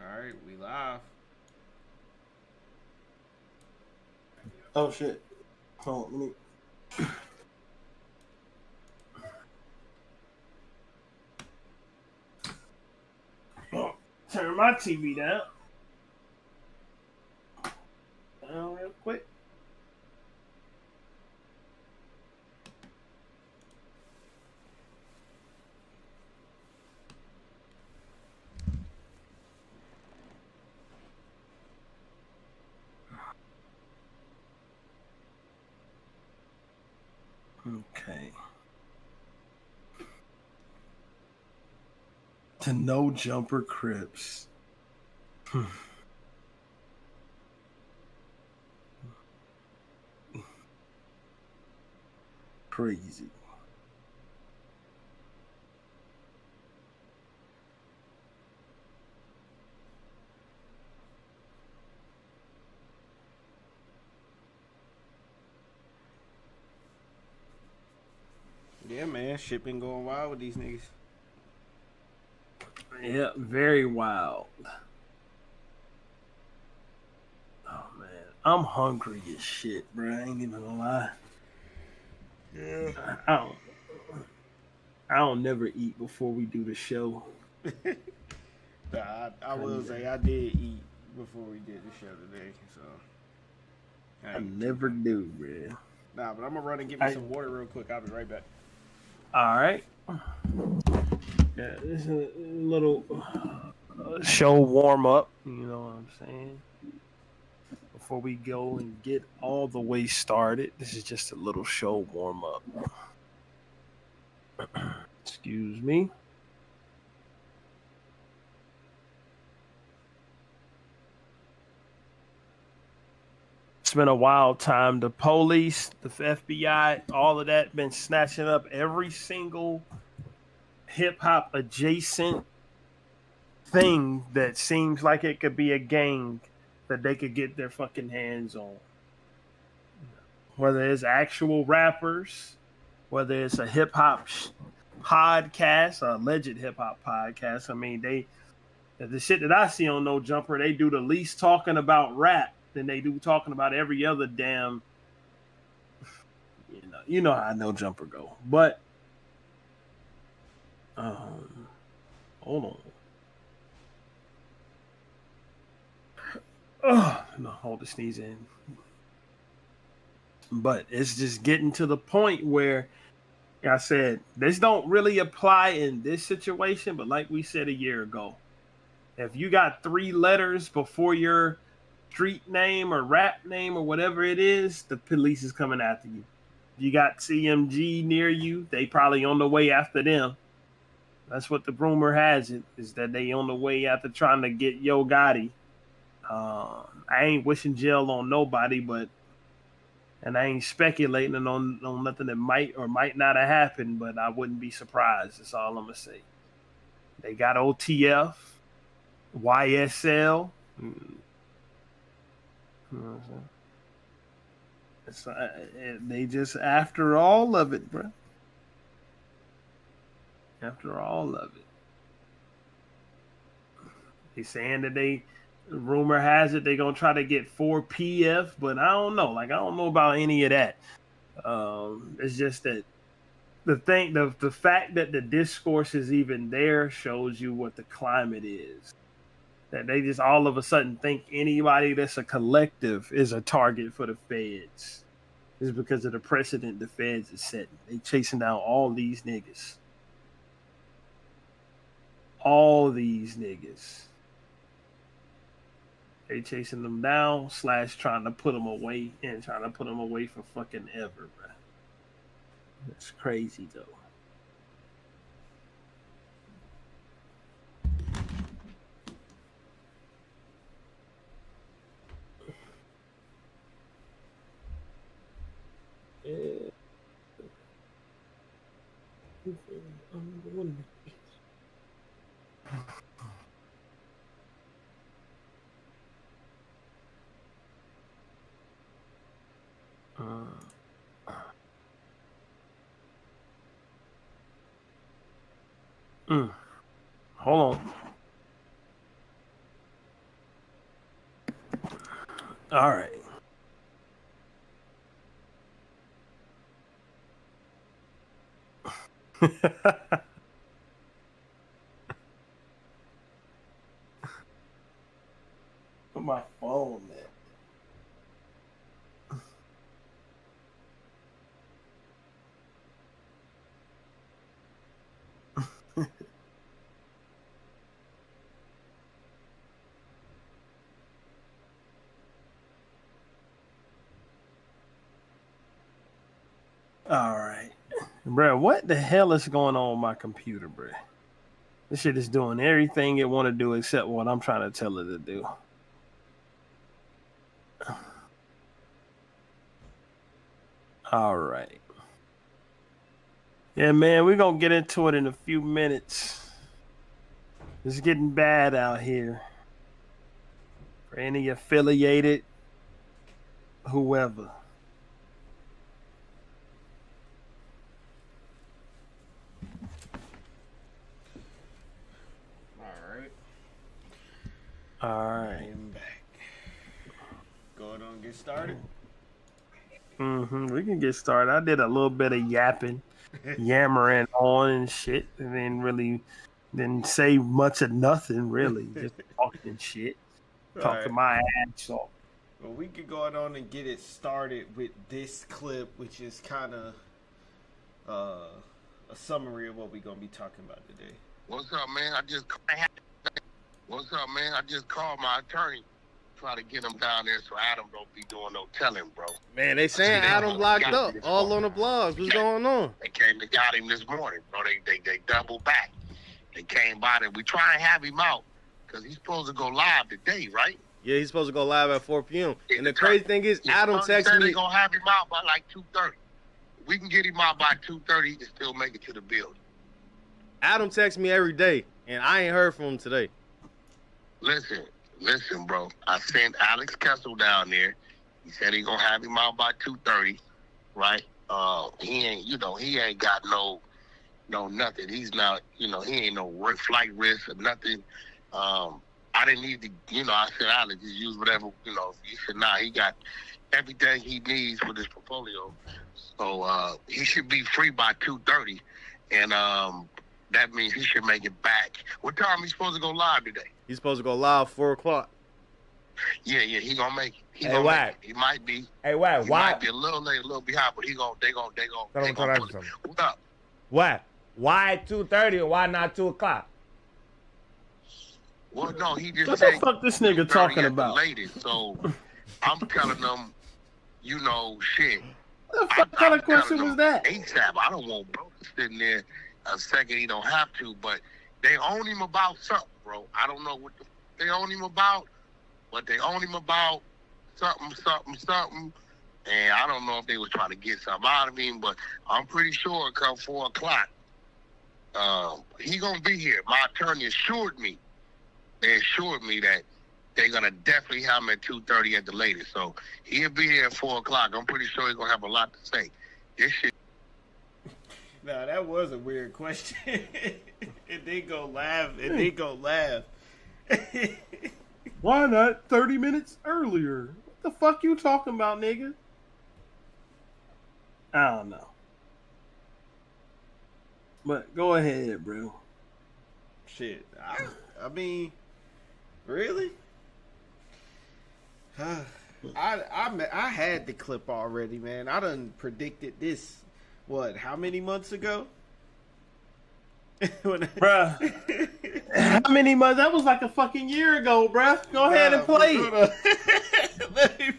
Alright, we live. Oh shit. Hold on, let me. Oh, turn my TV down. Down real quick. Okay. To No Jumper Crips. Crazy. Yeah, man. Shit been going wild with these niggas. Yeah, very wild. Oh man, I'm hungry as shit, bro. I ain't even gonna lie. Yeah. I don't never eat before we do the show. I will say I did eat before we did the show today, so I never do, bro. Nah, but I'm gonna run and get me some water real quick. I'll be right back. All right. Yeah, this is a little show warm up. You know what I'm saying? Before we go and get all the way started, this is just a little show warm up. Excuse me. It's been a wild time. The police, the FBI, all of that been snatching up every single hip hop adjacent thing that seems like it could be a gang that they could get their fucking hands on. Whether it's actual rappers, whether it's a hip hop podcast, a alleged hip hop podcast. I mean, the shit that I see on No Jumper, they do the least talking about rap than they do talking about every other damn. You know how No Jumper go, but hold on. Oh no, hold the sneeze in. But it's just getting to the point where, like I said, this don't really apply in this situation, but like we said a year ago, if you got 3 letters before your street name or rap name or whatever it is, the police is coming after you. You got CMG near you, they probably on the way after them. That's what the rumor has it, is that they on the way after trying to get Yo Gotti. I ain't wishing jail on nobody, and I ain't speculating on nothing that might or might not have happened, but I wouldn't be surprised. That's all I'm going to say. They got OTF, YSL. You know what I'm saying? They just after all of it, bro. After all of it. They saying that rumor has it they're going to try to get 4 PF, but I don't know. Like, I don't know about any of that. It's just that the fact that the discourse is even there shows you what the climate is. That they just all of a sudden think anybody that's a collective is a target for the feds. It's because of the precedent the feds is setting. They chasing down all these niggas. All these niggas. They chasing them down / trying to put them away and trying to put them away for fucking ever, bro. That's crazy though. Hold on. All right. Put my phone there. All right, bro. What the hell is going on with my computer, bro? This shit is doing everything it want to do except what I'm trying to tell it to do. All right. Yeah, man, we're going to get into it in a few minutes. It's getting bad out here. For any affiliated, whoever. All right. I'm back. Going on, get started. We can get started. I did a little bit of yammering on and shit, and then didn't say much of nothing really. Just talking shit, talking my ass off. Well, we could go on and get it started with this clip, which is kind of a summary of what we're gonna be talking about today. What's up, man? What's up, man? I just called my attorney, try to get him down there so Adam don't be doing no telling, bro. Man, they saying Adam locked up all on the blogs. What's going on? They came and got him this morning, bro. They doubled back. They came by there. We try and have him out because he's supposed to go live today, right? Yeah, he's supposed to go live at 4 p.m. And the crazy thing is, Adam texted me. They're going to have him out by like 2:30. We can get him out by 2:30. He can still make it to the building. Adam texts me every day, and I ain't heard from him today. Listen, bro. I sent Alex Kessel down there. He said he gonna have him out by 2:30, right? He ain't got no nothing. He's not, he ain't no flight risk or nothing. I didn't need to, I said, Alex, just use whatever, he said, nah, he got everything he needs for this portfolio. So he should be free by 2:30, and that means he should make it back. What time he's supposed to go live today? He's supposed to go live 4 o'clock. Yeah, he gonna make it. He might be. Hey, why? He might be a little late, a little behind, but they gonna put it. What up? Why? Why 2:30 or why not 2 o'clock? Well, no, he just What said the fuck this nigga talking about? Latest, so I'm telling them, shit. What the fuck kind of question was that? ASAP. I don't want bro sitting there a second. He don't have to, but they own him about something, bro. I don't know what they own him about, but they own him about something. And I don't know if they was trying to get something out of him, but I'm pretty sure come 4 o'clock, he gonna be here. My attorney assured me. They assured me that they're gonna definitely have him at 2:30 at the latest. So he'll be here at 4 o'clock. I'm pretty sure he's gonna have a lot to say. This shit. Nah, that was a weird question. It did go laugh. Why not 30 minutes earlier? What the fuck you talking about, nigga? I don't know. But go ahead, bro. Shit. I mean, really? I had the clip already, man. I done predicted this, how many months ago? Bruh. How many months? That was like a fucking year ago, bruh. Go ahead and play it.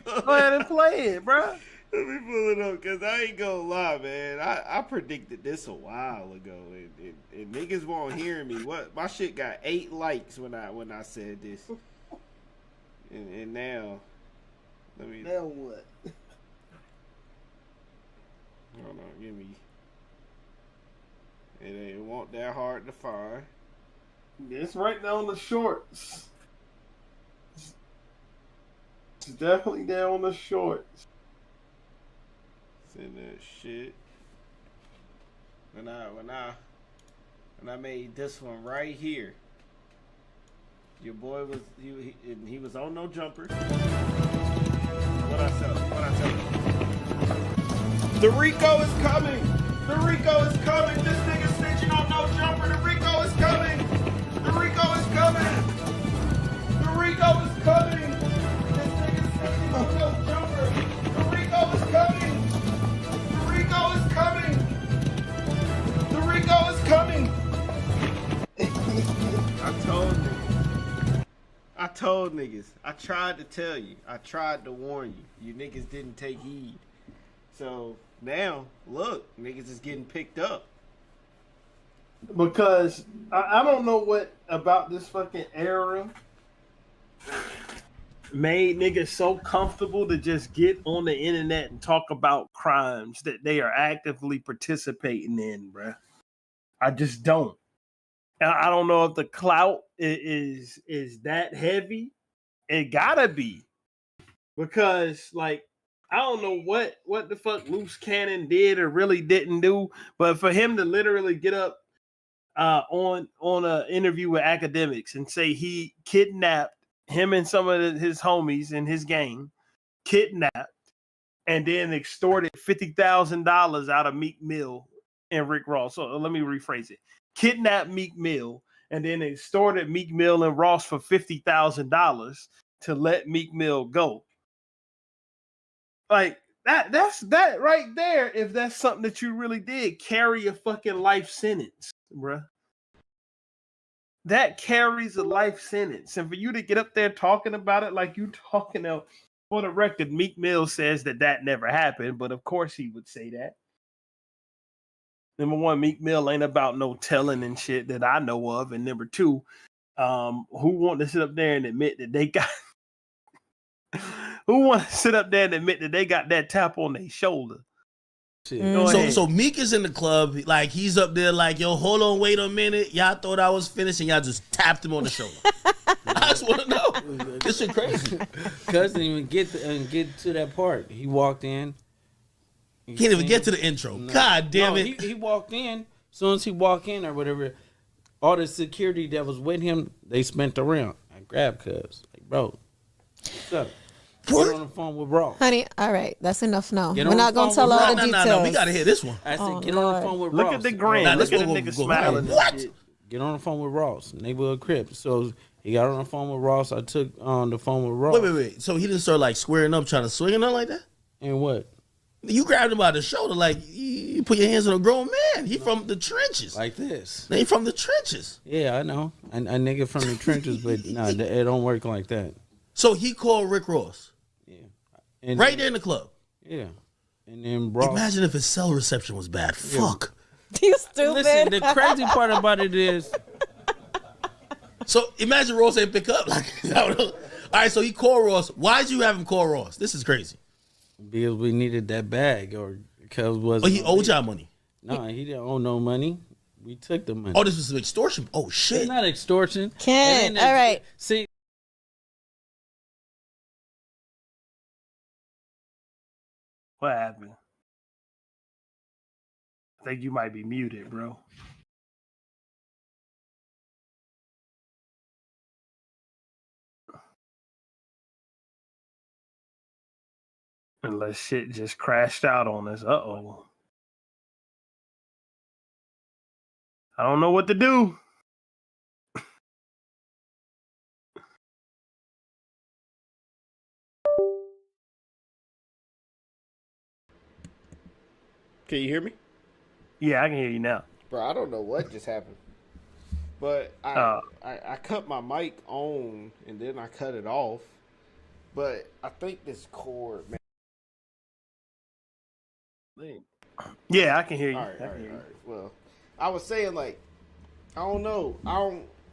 Go ahead and play it, bruh. Let me pull it up, because I ain't gonna lie, man. I predicted this a while ago, and niggas won't hear me. What? My shit got 8 likes when I said this. And now, let me... Now what? Hold on, give me... It ain't want that hard to find. It's right down the shorts. It's definitely down on the shorts. Send that shit. When I made this one right here, your boy was he was on No Jumper. What I tell you? The RICO is coming. The RICO is coming. This nigga snitching on No Jumper. The RICO is coming. The RICO is coming. The RICO is coming. This nigga snitching on No Jumper. The RICO is coming. The RICO is coming. The RICO is coming. I told niggas. I tried to tell you. I tried to warn you. You niggas didn't take heed. So now, look, niggas is getting picked up. Because I don't know what about this fucking era made niggas so comfortable to just get on the internet and talk about crimes that they are actively participating in, bruh. I just don't. I don't know if the clout is that heavy. It gotta be. Because, like, I don't know what the fuck Luce Cannon did or really didn't do, but for him to literally get up on an interview with academics and say he kidnapped him and some of his homies in his gang, kidnapped, and then extorted $50,000 out of Meek Mill and Rick Ross. So let me rephrase it. Kidnapped Meek Mill and then extorted Meek Mill and Ross for $50,000 to let Meek Mill go. Like that's that right there. If that's something that you really did, carry a fucking life sentence, bruh. That carries a life sentence. And for you to get up there talking about it like you talking out for the record, Meek Mill says that never happened, but of course he would say that. Number one, Meek Mill ain't about no telling and shit that I know of. And number two, who want to sit up there and admit that they got who want to sit up there and admit that they got that tap on their shoulder? So Meek is in the club, like he's up there, like, yo, hold on, wait a minute. Y'all thought I was finished, and y'all just tapped him on the shoulder. I just want to know. This shit crazy. Cuz didn't even get to that part. He walked in. He can't even get to the intro. No. God damn it. He walked in. As soon as he walked in or whatever, all the security that was with him, they spent around. I grabbed Cuz. Like, bro, what's up? Get on the phone with Ross. Honey, all right, that's enough now. We're not going to tell all the details. No, we got to hear this one. I said, get on the phone with Ross. Look at the grin. Look at the nigga smiling. What? Get on the phone with Ross. Neighborhood Crips. So he got on the phone with Ross. I took on the phone with Ross. Wait. So he didn't start like squaring up, trying to swing or nothing like that? And what? You grabbed him by the shoulder, like you put your hands on a grown man. He from the trenches. Like this. They from the trenches. Yeah, I know. A nigga from the trenches, but no, it don't work like that. So he called Rick Ross. And right there in the club. Yeah. And then Ross. Imagine if his cell reception was bad. Yeah. Fuck. You stupid. Listen, the crazy part about it is. So imagine Ross ain't pick up. Like, all right, so he called Ross. Why'd you have him call Ross? This is crazy. Because we needed that bag, or because he owed y'all money. No, he didn't owe no money. We took the money. Oh, this was some extortion. Oh shit. It's not extortion. Ken, all right. See. What happened? I think you might be muted, bro. Unless shit just crashed out on us. Uh-oh. I don't know what to do. Can you hear me? Yeah, I can hear you now. Bro, I don't know what just happened. But I cut my mic on and then I cut it off. But I think this cord, man. Yeah, I can hear you. All right. Well, I was saying, like, I don't know. I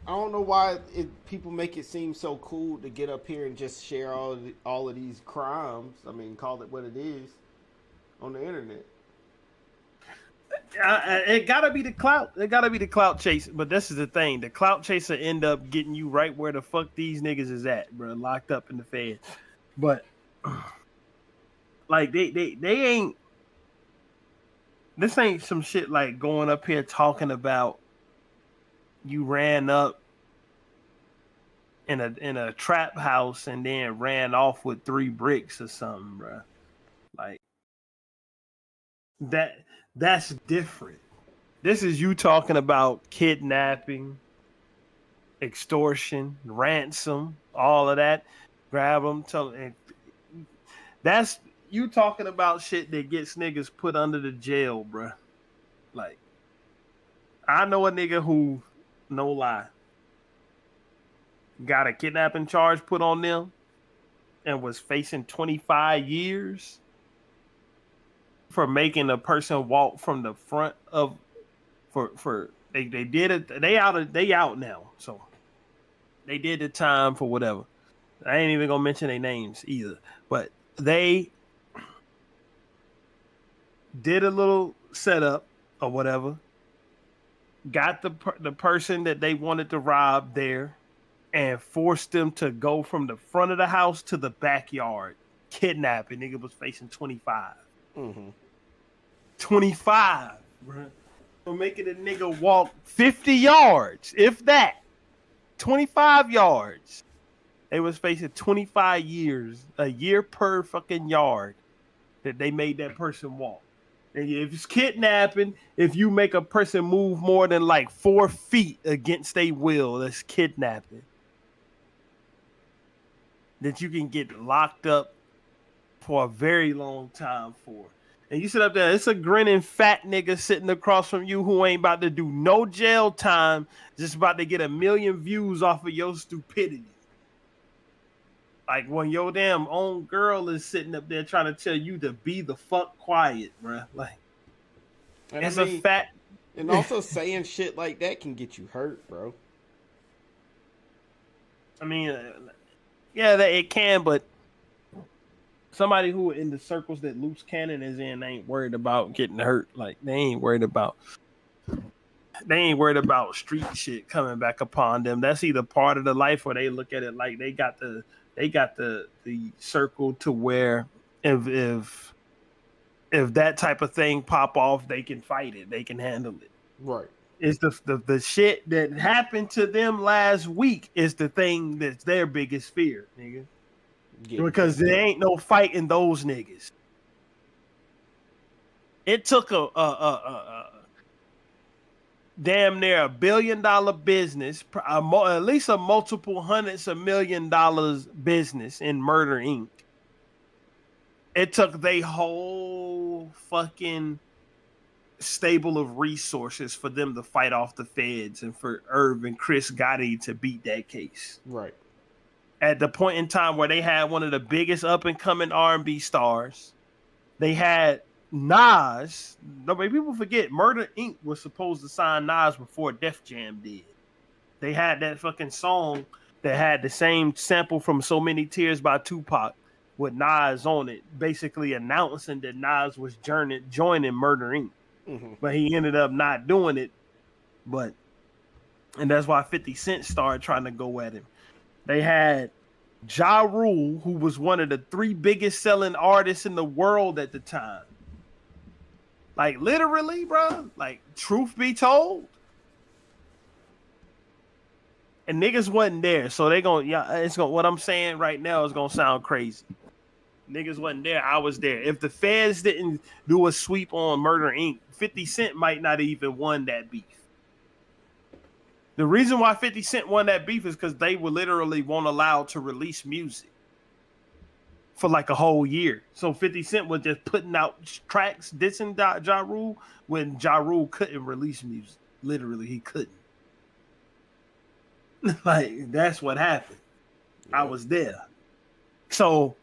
don't know why people make it seem so cool to get up here and just share all of these crimes. I mean, call it what it is on the internet. It gotta be the clout. It gotta be the clout chase. But this is the thing: the clout chaser end up getting you right where the fuck these niggas is at, bro, locked up in the Fed. But like they ain't. This ain't some shit like going up here talking about you ran up in a trap house and then ran off with 3 bricks or something, bro. Like that's different. This is you talking about kidnapping, extortion, ransom, all of that. Grab them, that's you talking about shit that gets niggas put under the jail, bro. Like, I know a nigga who, no lie, got a kidnapping charge put on them and was facing 25 years for making a person walk from the front of they did it. They out now. So they did the time for whatever. I ain't even gonna mention their names either. But they did a little setup or whatever. Got the person that they wanted to rob there and forced them to go from the front of the house to the backyard. Kidnapping. Nigga was facing 25. 25, bro. For making a nigga walk 50 yards, if that. 25 yards. They was facing 25 years, a year per fucking yard that they made that person walk. And if it's kidnapping, if you make a person move more than like 4 feet against their will, that's kidnapping. That you can get locked up for a very long time for. And you sit up there, it's a grinning fat nigga sitting across from you who ain't about to do no jail time, just about to get 1 million views off of your stupidity. Like when your damn own girl is sitting up there trying to tell you to be the fuck quiet, bruh. Like, and it's a fat. And also saying shit like that can get you hurt, bro. I mean, yeah, it can, but somebody who in the circles that Luce Cannon is in ain't worried about getting hurt. Like they ain't worried about street shit coming back upon them. That's either part of the life or they look at it like they got the circle to where if that type of thing pop off, they can fight it. They can handle it. Right. It's the shit that happened to them last week is the thing that's their biggest fear, nigga. Because there ain't no fighting those niggas. It took a damn near $1 billion business, at least a multiple hundreds of $1 million business in Murder Inc. It took they whole fucking stable of resources for them to fight off the feds and for Irv and Crips Gotti to beat that case. Right. At the point in time where they had one of the biggest up-and-coming R&B stars. They had Nas. Nobody, people forget, Murder Inc. was supposed to sign Nas before Def Jam did. They had that fucking song that had the same sample from So Many Tears by Tupac with Nas on it, basically announcing that Nas was joining Murder Inc. Mm-hmm. But he ended up not doing it. And that's why 50 Cent started trying to go at him. They had Ja Rule, who was one of the 3 biggest selling artists in the world at the time. Like, literally, bro. Like, truth be told. And niggas wasn't there. So they what I'm saying right now is going to sound crazy. Niggas wasn't there. I was there. If the feds didn't do a sweep on Murder Inc., 50 Cent might not have even won that beef. The reason why 50 Cent won that beef is because they were literally won't allow to release music for like a whole year. So 50 Cent was just putting out tracks dissing Ja Rule when Ja Rule couldn't release music. Literally, he couldn't. Like, that's what happened. Yeah. I was there. So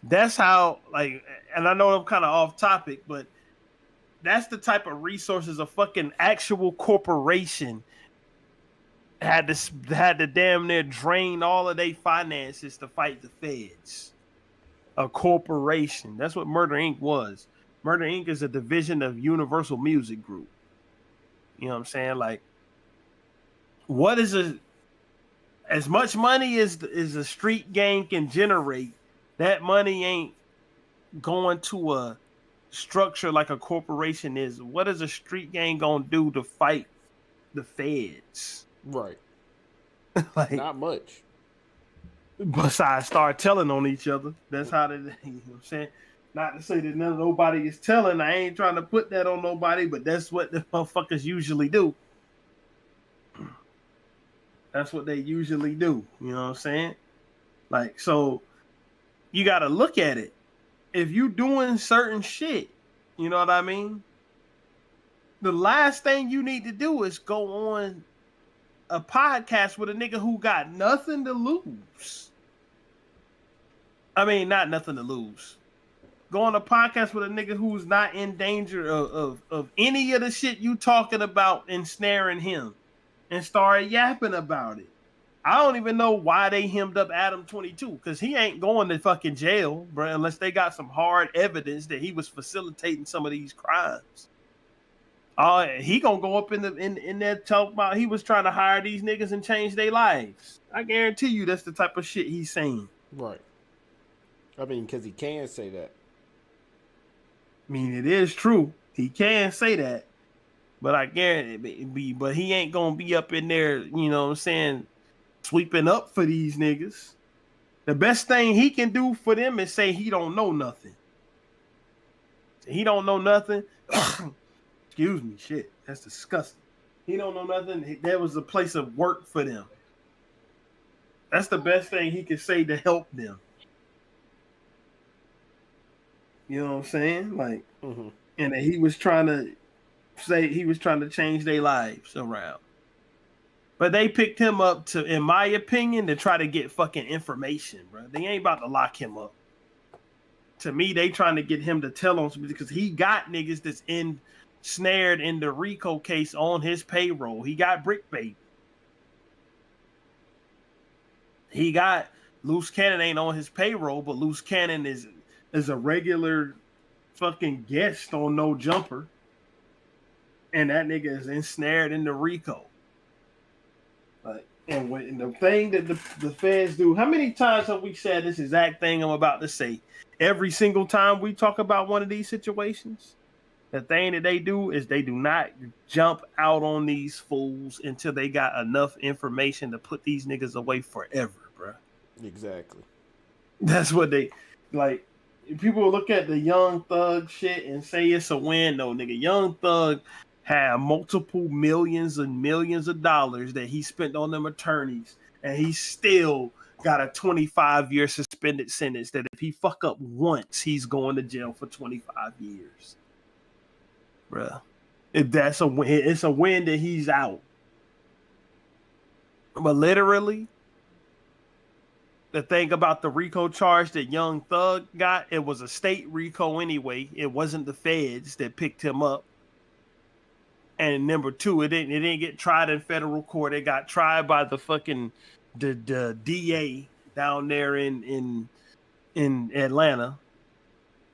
that's how, like, and I know I'm kind of off topic, but that's the type of resources a fucking actual corporation had to damn near drain all of their finances to fight the feds. A corporation. That's what Murder Inc. was. Murder Inc. is a division of Universal Music Group. You know what I'm saying? Like, what is as much money as a street gang can generate, that money ain't going to a structure like a corporation is. What is a street gang gonna do to fight the feds? Right. Like, not much. besides start telling on each other. That's how they, you know what I'm saying? Not to say that nobody is telling. I ain't trying to put that on nobody, but that's what the motherfuckers usually do. That's what they usually do. You know what I'm saying? Like, so you got to look at it. If you doing certain shit, you know what I mean? The last thing you need to do is go on a podcast with a nigga who got nothing to lose. I mean, not nothing to lose. Go on a podcast with a nigga who's not in danger of any of the shit you talking about ensnaring him and start yapping about it. I don't even know why they hemmed up Adam22 because he ain't going to fucking jail, bro, unless they got some hard evidence that he was facilitating some of these crimes. He gonna go up in there talk about he was trying to hire these niggas and change their lives. I guarantee you that's the type of shit he's saying. Right. I mean, because he can say that. I mean, it is true. He can say that. But I guarantee, but he ain't gonna be up in there, you know what I'm saying, sweeping up for these niggas. The best thing he can do for them is say he don't know nothing. He don't know nothing. Excuse me, shit. That's disgusting. He don't know nothing. There was a place of work for them. That's the best thing he can say to help them. You know what I'm saying? Like, and he was trying to change their lives around. But they picked him up to, in my opinion, to try to get fucking information, bro. They ain't about to lock him up. To me, they trying to get him to tell on something because he got niggas that's snared in the RICO case on his payroll. He got Bricc Baby. He got Luce Cannon ain't on his payroll, but Luce Cannon is a regular fucking guest on No Jumper. And that nigga is ensnared in the RICO. Like, and the thing that the feds do, how many times have we said this exact thing I'm about to say? Every single time we talk about one of these situations, the thing that they do is they do not jump out on these fools until they got enough information to put these niggas away forever, bro. Exactly. That's what they like. People look at the Young Thug shit and say it's a win. No, nigga, Young Thug had multiple millions and millions of dollars that he spent on them attorneys, and he still got a 25-year suspended sentence that if he fuck up once, he's going to jail for 25 years. Bruh. If that's a win, it's a win that he's out. But literally, the thing about the RICO charge that Young Thug got, it was a state RICO anyway. It wasn't the feds that picked him up. And number two, it didn't get tried in federal court. It got tried by the fucking the DA down there in Atlanta.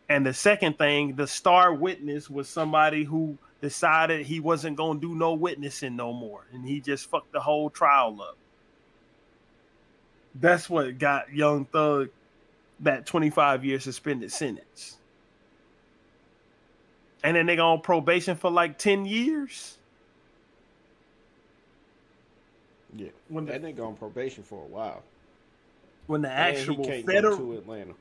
And the second thing, the star witness was somebody who decided he wasn't going to do no witnessing no more. And he just fucked the whole trial up. That's what got Young Thug that 25-year suspended sentence. And then they go on probation for like 10 years. Yeah. That nigga on probation for a while. When the actual he can't federal go to Atlanta.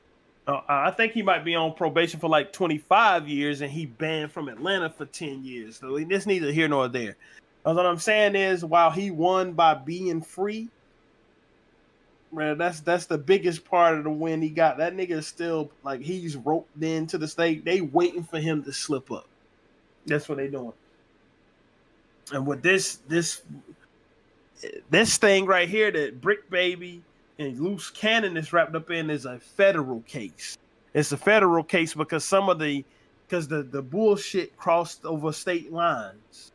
I think he might be on probation for like 25 years and he banned from Atlanta for 10 years. So this neither here nor there. What I'm saying is, while he won by being free, man, that's the biggest part of the win he got. That nigga is still like he's roped into the state. They waiting for him to slip up. That's what they doing. And with this thing right here that Bricc Baby and Luce Cannon is wrapped up in is a federal case. It's a federal case because the bullshit crossed over state lines.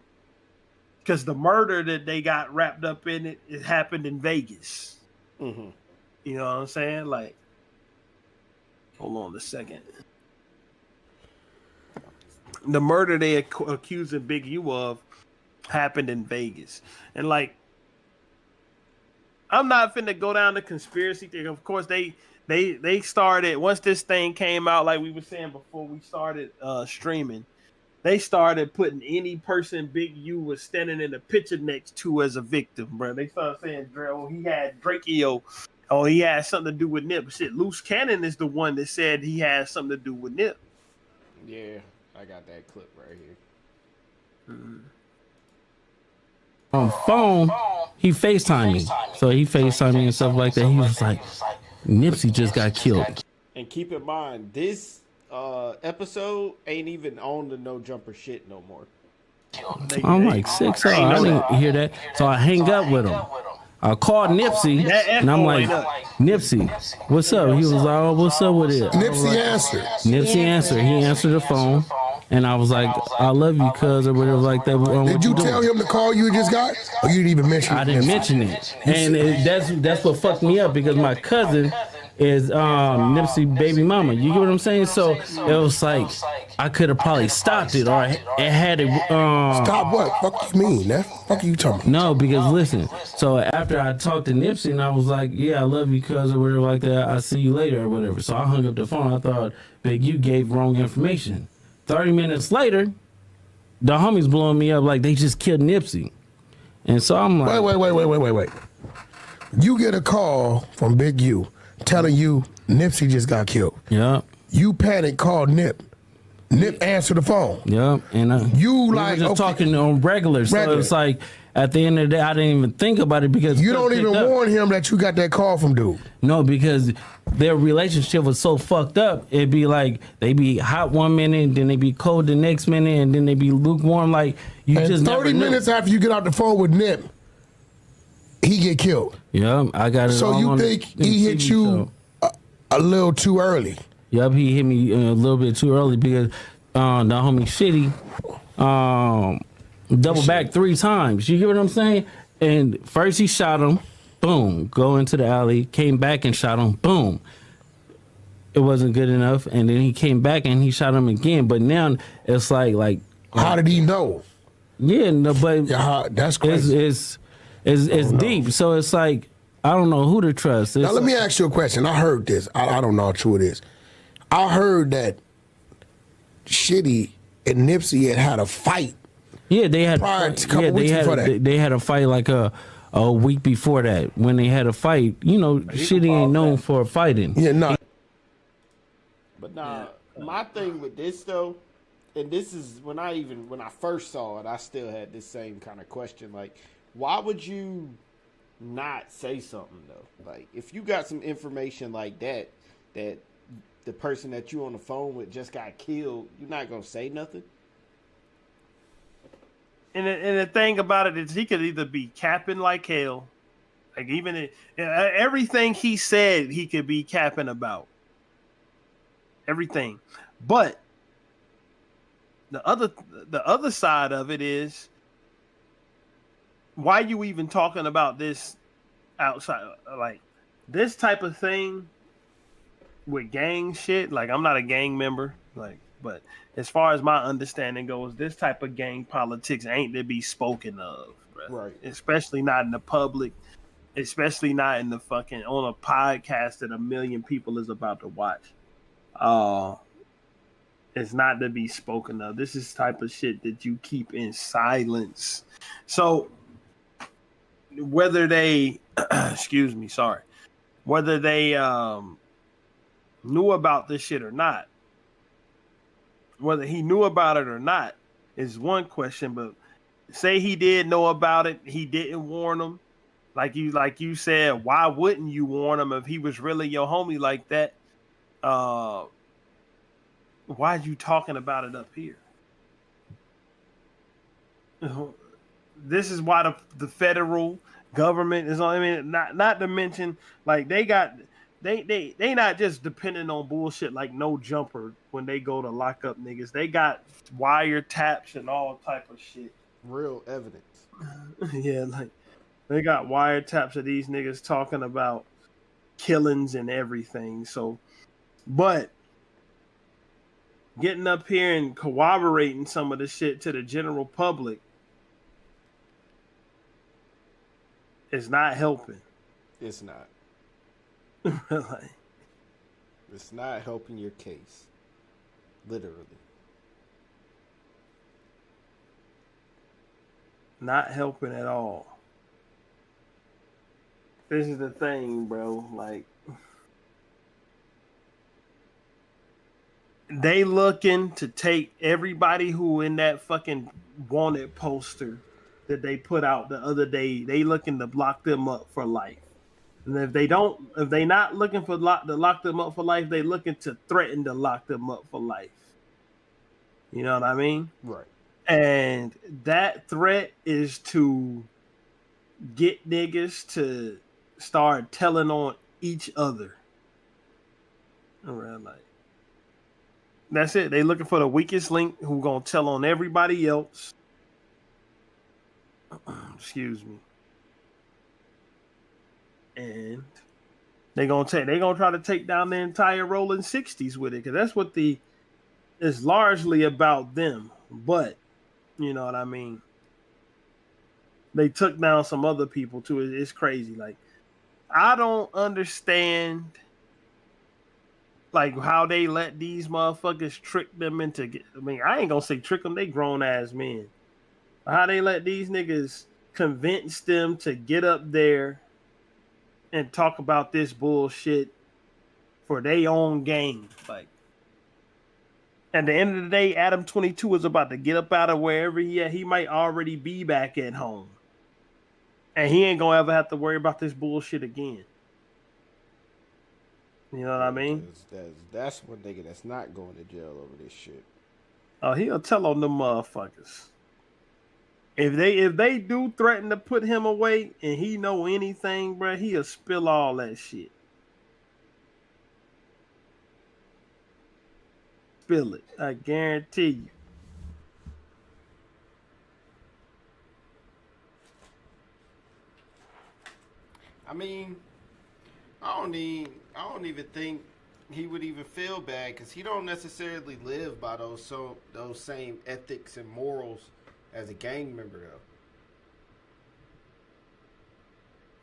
Because the murder that they got wrapped up in it happened in Vegas. Mm-hmm. You know what I'm saying? Like, hold on a second. The murder they accusing Big U of happened in Vegas. And like, I'm not finna go down the conspiracy thing. Of course, they started, once this thing came out, like we were saying before we started streaming, they started putting any person Big U was standing in the picture next to as a victim, bro. They started saying, oh, he had Draco Oh, he had something to do with Nip. Shit, Luce Cannon is the one that said he had something to do with Nip. Yeah, I got that clip right here. On phone, he FaceTimed me. So he FaceTimed me and stuff like that. He was like, Nipsey just got killed. And keep in mind, this episode ain't even on the No Jumper shit no more. I'm like 6 I didn't hear that. So I hang up with him. I called Nipsey, and I'm like, Nipsey, what's up? He was like, oh, what's up with it? Nipsey answered. Nipsey answered. He answered the phone, and I was like, I love you, cuz, or whatever like that. Did you tell him the call you just got? Or you didn't even mention it? I didn't mention it. And that's what fucked me up, because my cousin is Nipsey baby mama. You get what I'm saying? So it was like I could have probably stopped it, or it had it. Stop what? Fuck you mean? That fuck you talking about? No, because listen. So after I talked to Nipsey, and I was like, "Yeah, I love you, cuz," or whatever like that. I'll see you later, or whatever. So I hung up the phone. I thought, Big, you gave wrong information. 30 minutes later, the homies blowing me up like they just killed Nipsey, and so I'm like, Wait. You get a call from Big U telling you Nipsey just got killed. Yeah. You panic, call Nip. Nip answer the phone. Yeah, and you we like were just okay. talking on regular. So it's like at the end of the day, I didn't even think about it, because you don't even warn him that you got that call from dude. No, because their relationship was so fucked up. It'd be like they be hot one minute, then they be cold the next minute, and then they be lukewarm. Like you and just 30 never minutes knew. after you get out the phone with Nip, he get killed. Yeah, I got it. So all you on think the he hit TV you a little too early? Yep, he hit me a little bit too early, because the homie Shitty double back 3 times. You get what I'm saying? And first he shot him, boom, go into the alley, came back and shot him, boom. It wasn't good enough, and then he came back and he shot him again. But now it's like how did he know? Yeah, no, but that's crazy. It's deep. So it's like I don't know who to trust. Now let me ask you a question. I heard this. I don't know how true it is. I heard that Shitty and Nipsey had a fight. Yeah, they had they had a fight like a week before that, when they had a fight. You know, Shitty ain't known for fighting. Yeah, no. But nah, my thing with this though, and this is when I first saw it, I still had this same kind of question. Like, why would you not say something though? Like, if you got some information like that the person that you on the phone with just got killed, you're not gonna say nothing. And the thing about it is, he could either be capping like hell, like even everything he said, he could be capping about everything. But the other side of it is, why you even talking about this outside, like this type of thing with gang shit? Like, I'm not a gang member, like, but as far as my understanding goes, this type of gang politics ain't to be spoken of, right? Especially not in the public, especially not in the fucking on a podcast that 1 million people is about to watch. It's not to be spoken of. This is type of shit that you keep in silence. So whether they whether they knew about this shit or not, whether he knew about it or not is one question. But say he did know about it, he didn't warn him. Like you said, why wouldn't you warn him if he was really your homie like that? Why are you talking about it up here? This is why the federal government is on. I mean, not to mention, like, they not just depending on bullshit like No Jumper when they go to lock up niggas. They got wiretaps and all type of shit. Real evidence. Yeah, like they got wiretaps of these niggas talking about killings and everything. So, but getting up here and corroborating some of the shit to the general public is not helping. It's not. Like, it's not helping your case. Literally. Not helping at all. This is the thing, bro. Like, they looking to take everybody who in that fucking wanted poster that they put out the other day. They looking to lock them up for life. And if they not looking to lock them up for life, they looking to threaten to lock them up for life. You know what I mean? Right. And that threat is to get niggas to start telling on each other. Around like that's it. They looking for the weakest link who gonna tell on everybody else. Excuse me. And they gonna try to take down the entire rolling 60s with it, because that's what it's largely about them. But you know what I mean? They took down some other people too. It's crazy. Like, I don't understand like how they let these motherfuckers trick them into. I mean, I ain't gonna say trick them. They grown ass men. How they let these niggas convince them to get up there and talk about this bullshit for their own game. Like, at the end of the day, Adam22 is about to get up out of wherever he at. He might already be back at home. And he ain't gonna ever have to worry about this bullshit again. You know what I mean? That's one nigga that's not going to jail over this shit. Oh, he'll tell on them motherfuckers. If they do threaten to put him away and he know anything, bro, he'll spill all that shit. Spill it. I guarantee you. I mean, I don't even think he would even feel bad, because he don't necessarily live by those same ethics and morals as a gang member, though.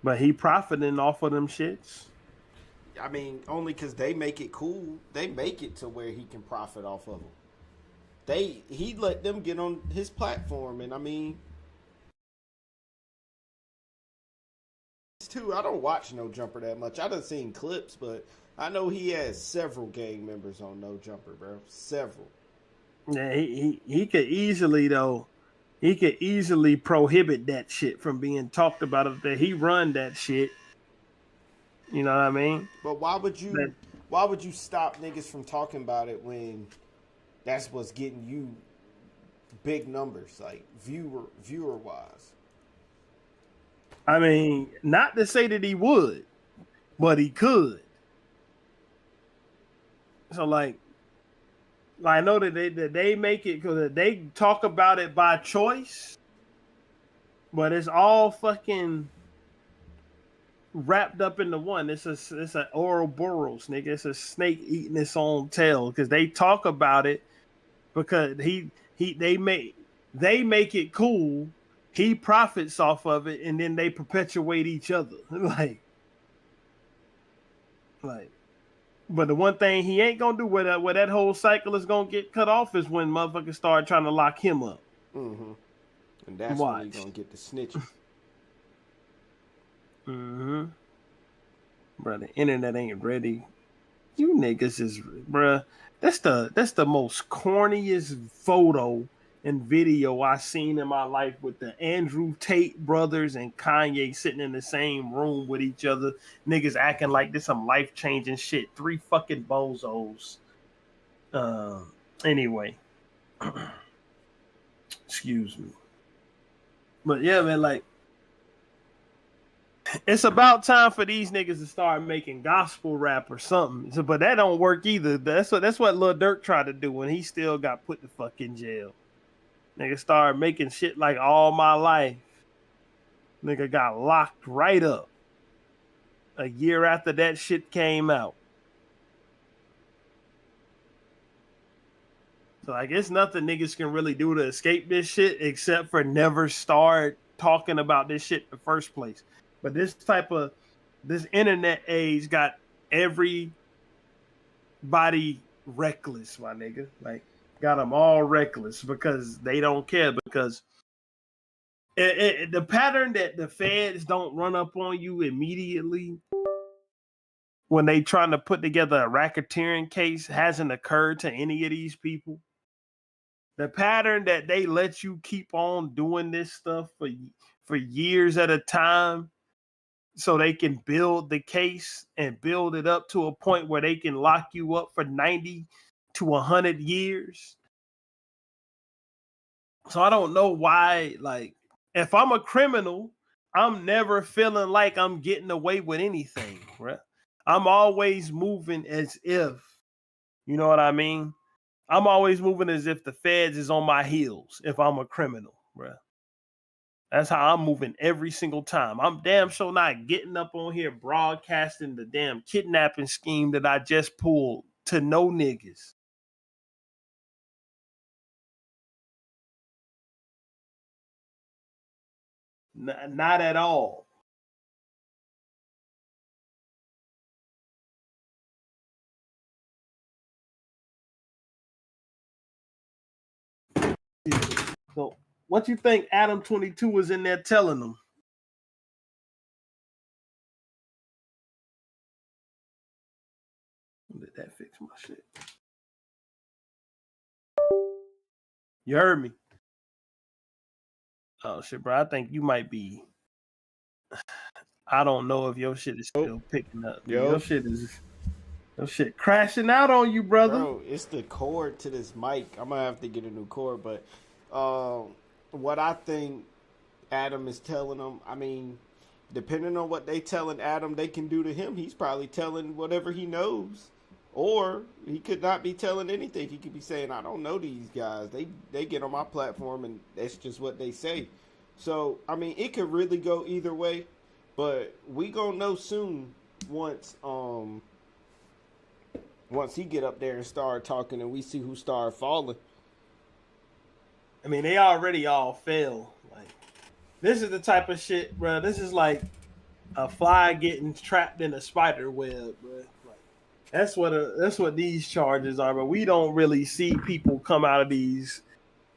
But he profiting off of them shits. I mean, only because they make it cool. They make it to where he can profit off of them. He let them get on his platform, and I mean, too. I don't watch No Jumper that much. I done seen clips, but I know he has several gang members on No Jumper, bro. Several. Yeah, he could easily though. He could easily prohibit that shit from being talked about. If that he run that shit. You know what I mean? But why would you stop niggas from talking about it when that's what's getting you big numbers, like viewer wise? I mean, not to say that he would, but he could. So like I know that they make it because they talk about it by choice, but it's all fucking wrapped up into one. It's an Ouroboros, nigga. It's a snake eating its own tail, because they talk about it because they make it cool. He profits off of it, and then they perpetuate each other. like. But the one thing he ain't gonna do where that whole cycle is gonna get cut off is when motherfuckers start trying to lock him up. Mm-hmm. And that's when he's gonna get the snitches. Mm-hmm. Bruh, the internet ain't ready. You niggas is, bruh. That's the most corniest photo and video I seen in my life, with the Andrew Tate brothers and Kanye sitting in the same room with each other. Niggas acting like this some life-changing shit. 3 fucking bozos. Anyway. Excuse me. But yeah, man, like, it's about time for these niggas to start making gospel rap or something. So, but that don't work either. That's what Lil Durk tried to do when he still got put the fuck in jail. Nigga started making shit like All My Life. Nigga got locked right up a year after that shit came out. So I guess nothing niggas can really do to escape this shit except for never start talking about this shit in the first place. But this internet age got everybody reckless, my nigga. Like, got them all reckless because they don't care. Because The pattern that the feds don't run up on you immediately when they trying to put together a racketeering case hasn't occurred to any of these people. The pattern that they let you keep on doing this stuff for years at a time so they can build the case and build it up to a point where they can lock you up for 90 to 100 years. So I don't know why, like, if I'm a criminal, I'm never feeling like I'm getting away with anything, right? I'm always moving as if, you know what I mean? I'm always moving as if the feds is on my heels if I'm a criminal, bruh. That's how I'm moving every single time. I'm damn sure not getting up on here broadcasting the damn kidnapping scheme that I just pulled to no niggas. Not at all. So what you think Adam22 was in there telling them? Let that fix my shit. You heard me. Oh shit, bro. I think you might be. I don't know if your shit is still picking up. Your shit crashing out on you, brother. Bro, it's the cord to this mic. I'm gonna have to get a new cord, but what I think Adam is telling them, I mean, depending on what they telling Adam they can do to him, he's probably telling whatever he knows. Or he could not be telling anything. He could be saying, I don't know these guys. They get on my platform and that's just what they say. So, I mean, it could really go either way. But we gonna know soon once he get up there and start talking and we see who start falling. I mean, they already all fell. Like, this is the type of shit, bro. This is like a fly getting trapped in a spider web, bro. That's what these charges are, but we don't really see people come out of these.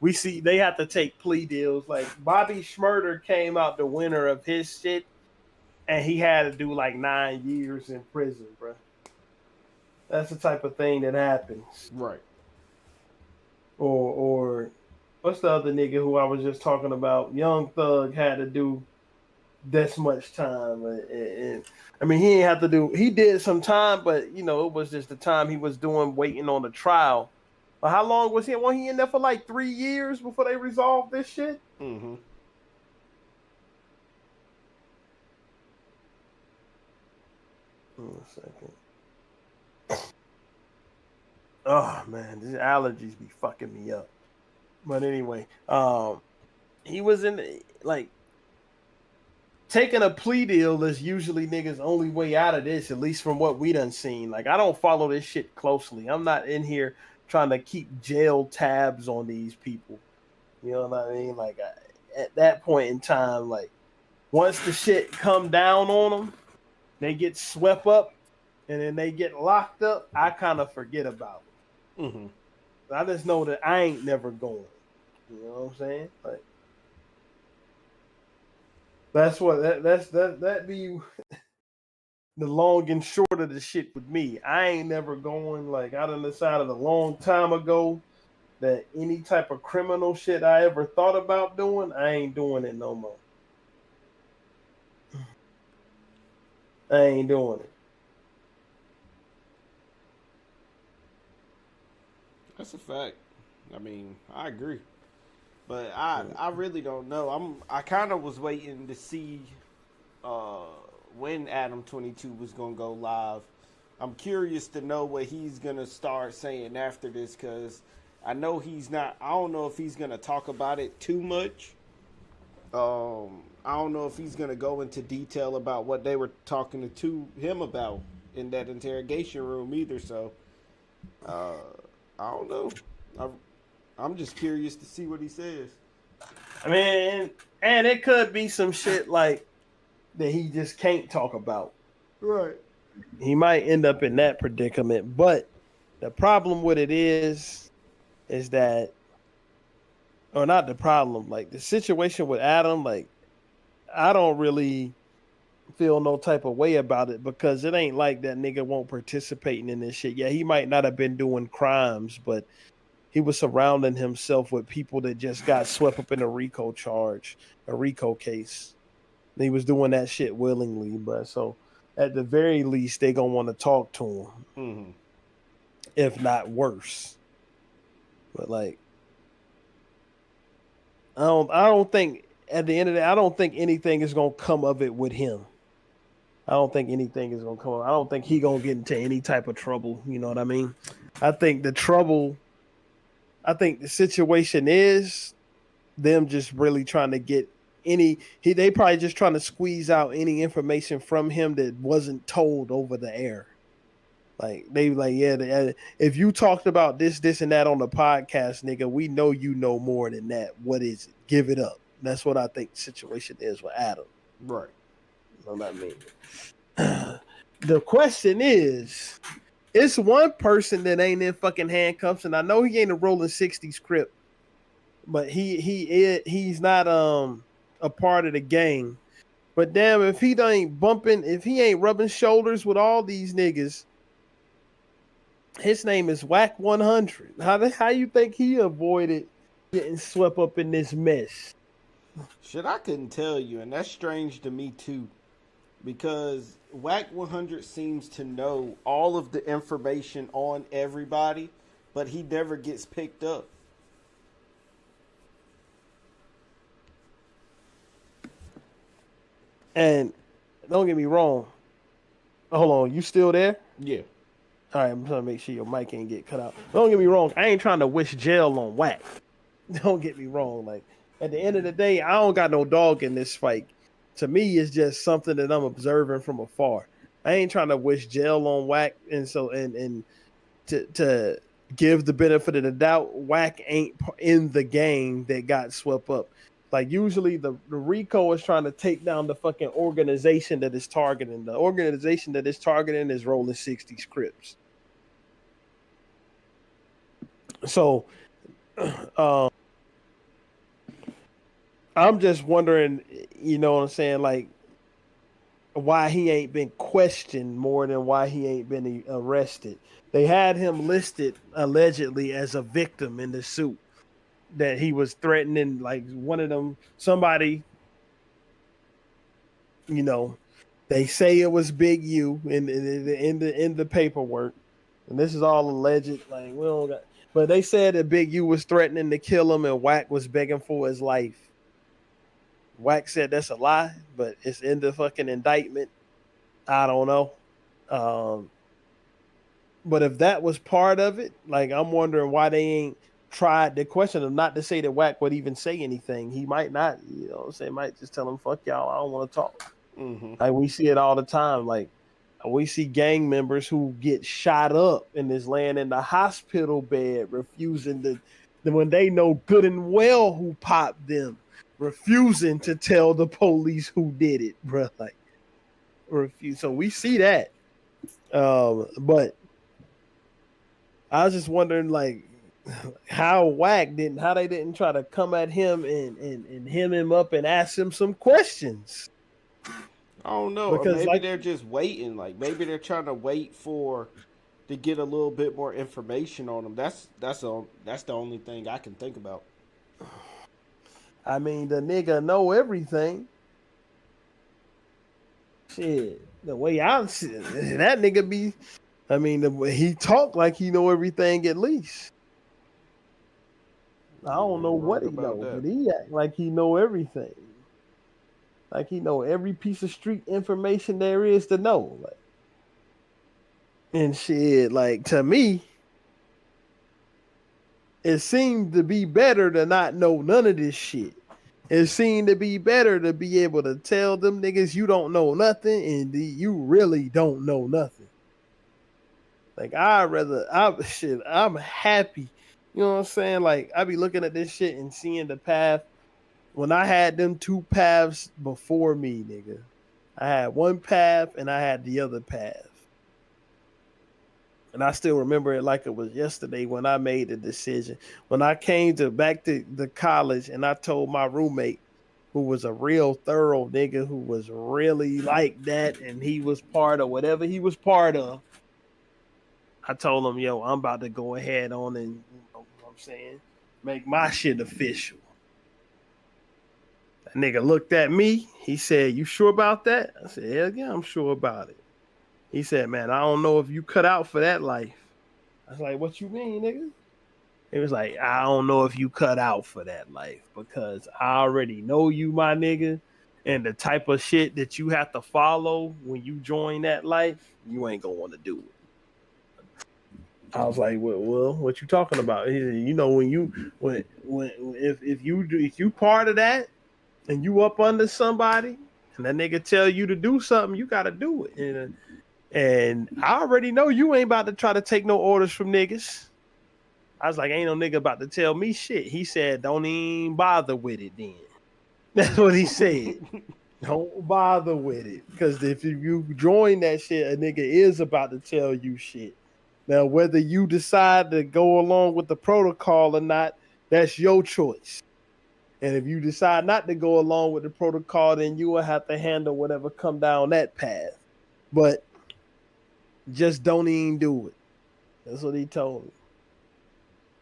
We see they have to take plea deals. Like Bobby Schmurder came out the winner of his shit, and he had to do like 9 years in prison, bro. That's the type of thing that happens, right? Or what's the other nigga who I was just talking about? Young Thug had to do this much time, and I mean, he didn't have to do. He did some time, but you know, it was just the time he was doing waiting on the trial. But how long was he? Was he in there for like 3 years before they resolved this shit? Mm-hmm. Hold on a second. Oh man, these allergies be fucking me up. But anyway, he was in like. Taking a plea deal is usually niggas' only way out of this, at least from what we done seen. Like, I don't follow this shit closely. I'm not in here trying to keep jail tabs on these people. You know what I mean? Like, at that point in time, like, once the shit come down on them, they get swept up, and then they get locked up, I kind of forget about it. Mm-hmm. I just know that I ain't never going. You know what I'm saying? Like, that's what that be the long and short of the shit with me. I ain't never going. Like, I done decided a long time ago that any type of criminal shit I ever thought about doing, I ain't doing it no more. I ain't doing it. That's a fact. I mean, I agree. But I really don't know. I kind of was waiting to see when Adam22 was going to go live. I'm curious to know what he's going to start saying after this, because I know he's not, I don't know if he's going to talk about it too much. I don't know if he's going to go into detail about what they were talking to him about in that interrogation room either. So, I don't know. I'm just curious to see what he says. I mean, and it could be some shit like that he just can't talk about. Right. He might end up in that predicament. But the problem with it is that or not the problem, like the situation with Adam, like I don't really feel no type of way about it because it ain't like that nigga won't participating in this shit. Yeah, he might not have been doing crimes, but he was surrounding himself with people that just got swept up in a RICO charge, a RICO case. And he was doing that shit willingly, but so at the very least, they gonna want to talk to him, if not worse. But like, I don't think at the end of the day, I don't think anything is gonna come of it with him. I don't think anything is gonna come. I don't think he gonna get into any type of trouble. You know what I mean? I think the situation is them just really trying to get they probably just trying to squeeze out any information from him that wasn't told over the air. Like they like, yeah, if you talked about this, and that on the podcast, nigga, we know you know more than that. What is it? Give it up. That's what I think the situation is with Adam. Right. You know what I mean? The question is, it's one person that ain't in fucking handcuffs, and I know he ain't a rolling 60s Crip, but he's not a part of the gang. But damn, if he ain't rubbing shoulders with all these niggas, his name is Whack 100. How you think he avoided getting swept up in this mess? Shit, I couldn't tell you, and that's strange to me too, because Whack 100 seems to know all of the information on everybody, but he never gets picked up. And don't get me wrong. Hold on, you still there? Yeah. All right, I'm trying to make sure your mic ain't get cut out. Don't get me wrong. I ain't trying to wish jail on Whack. Don't get me wrong. Like, at the end of the day, I don't got no dog in this fight. To me, it's just something that I'm observing from afar. I ain't trying to wish jail on Whack, and so and to give the benefit of the doubt, Whack ain't in the gang that got swept up. Like, usually the RICO is trying to take down the fucking organization that is targeting. The organization that is targeting is Rolling 60s Crips. So, I'm just wondering, you know what I'm saying, like, why he ain't been questioned more than why he ain't been arrested. They had him listed allegedly as a victim in the suit, that he was threatening, like, one of them, somebody, you know, they say it was Big U in the paperwork, and this is all alleged. Like, we don't got, but they said that Big U was threatening to kill him, and Whack was begging for his life. Whack said that's a lie, but it's in the fucking indictment. I don't know. But if that was part of it, like, I'm wondering why they ain't tried to question him. Not to say that Whack would even say anything. He might not, you know what I'm saying, might just tell him, fuck y'all, I don't want to talk. Like, we see it all the time. Like, we see gang members who get shot up and is laying in the hospital bed, refusing to, when they know good and well who popped them, refusing to tell the police who did it, bro. Like, refuse. So we see that. But I was just wondering, like, how they didn't try to come at him and hem him up and ask him some questions. I don't know. Because, or maybe like, they're just waiting. Like, maybe they're trying to wait to get a little bit more information on him. That's the only thing I can think about. I mean, the nigga know everything. Shit, the way I see it, that nigga be, I mean, the way he talk like he know everything at least. I don't know what he know, but he act like he know everything. Like he know every piece of street information there is to know. Like, and shit, like, to me, it seemed to be better to not know none of this shit. It seemed to be better to be able to tell them niggas you don't know nothing and you really don't know nothing. Like, I'm happy. You know what I'm saying? Like, I be looking at this shit and seeing the path. When I had them two paths before me, nigga, I had one path and I had the other path. And I still remember it like it was yesterday when I made the decision. When I came back to the college and I told my roommate, who was a real thorough nigga, who was really like that, and he was part of whatever he was part of. I told him, yo, I'm about to go ahead on and, you know what I'm saying, make my shit official. That nigga looked at me. He said, you sure about that? I said, hell yeah, I'm sure about it. He said, man, I don't know if you cut out for that life. I was like, what you mean, nigga? He was like, I don't know if you cut out for that life because I already know you, my nigga, and the type of shit that you have to follow when you join that life, you ain't gonna want to do it. I was like, well, what you talking about? He said, you know, if you part of that and you up under somebody and that nigga tell you to do something, you gotta do it. And I already know you ain't about to try to take no orders from niggas. I was like, ain't no nigga about to tell me shit. He said, don't even bother with it then. That's what he said. Don't bother with it. Because if you join that shit, a nigga is about to tell you shit. Now, whether you decide to go along with the protocol or not, that's your choice. And if you decide not to go along with the protocol, then you will have to handle whatever come down that path. But just don't even do it. That's what he told me.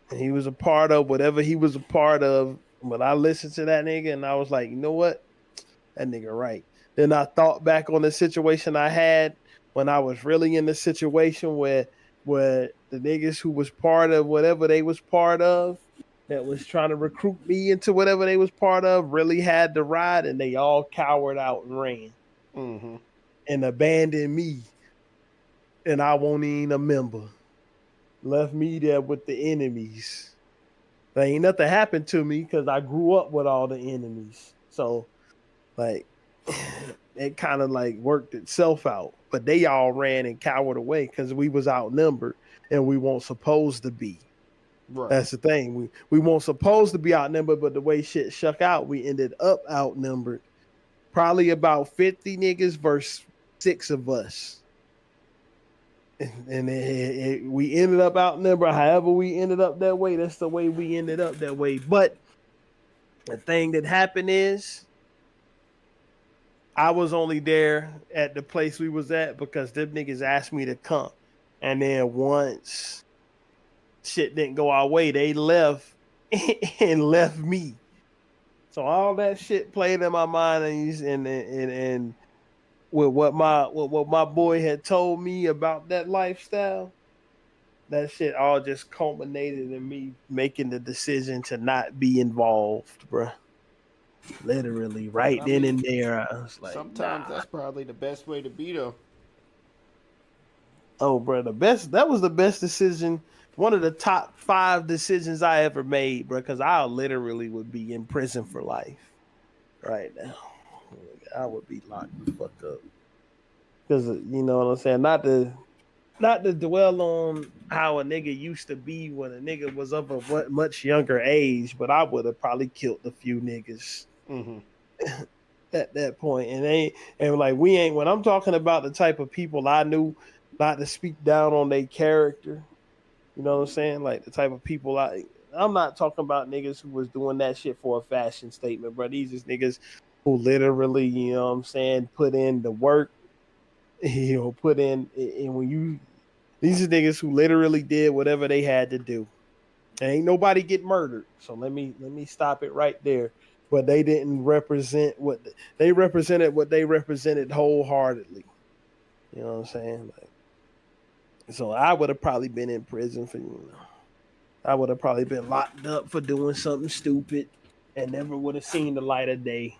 And he was a part of whatever he was a part of. But I listened to that nigga and I was like, you know what? That nigga right. Then I thought back on the situation I had when I was really in the situation where the niggas who was part of whatever they was part of, that was trying to recruit me into whatever they was part of, really had to ride, and they all cowered out and ran. Mm-hmm. And abandoned me. And I won't even a member. Left me there with the enemies. There ain't nothing happened to me because I grew up with all the enemies. So, like, it kind of like worked itself out. But they all ran and cowered away because we was outnumbered and we weren't supposed to be. Right. That's the thing. We weren't supposed to be outnumbered, but the way shit shook out, we ended up outnumbered. Probably about 50 niggas versus 6 of us. And we ended up outnumbered. However we ended up that way, that's the way we ended up that way. But the thing that happened is I was only there at the place we was at because them niggas asked me to come. And then once shit didn't go our way, they left and left me. So all that shit played in my mind and with what my boy had told me about that lifestyle, that shit all just culminated in me making the decision to not be involved, bruh. Literally, right then and there, I was like, sometimes that's probably the best way to be, though. Oh, bro, that was the best decision. One of the top 5 decisions I ever made, bro, because I literally would be in prison for life right now. I would be locked the fuck up. Because, you know what I'm saying? Not to dwell on how a nigga used to be when a nigga was of a much younger age, but I would have probably killed a few niggas at that point. And like, we ain't, when I'm talking about the type of people I knew, not to speak down on their character, you know what I'm saying? Like the type of people I'm not talking about niggas who was doing that shit for a fashion statement, bro. These is niggas who literally, you know what I'm saying, put in the work, you know, put in, and when you, these are niggas who literally did whatever they had to do. And ain't nobody get murdered. So let me stop it right there. But they didn't represent they represented wholeheartedly. You know what I'm saying? Like, so I would have probably been in prison for, you know, I would have probably been locked up for doing something stupid and never would have seen the light of day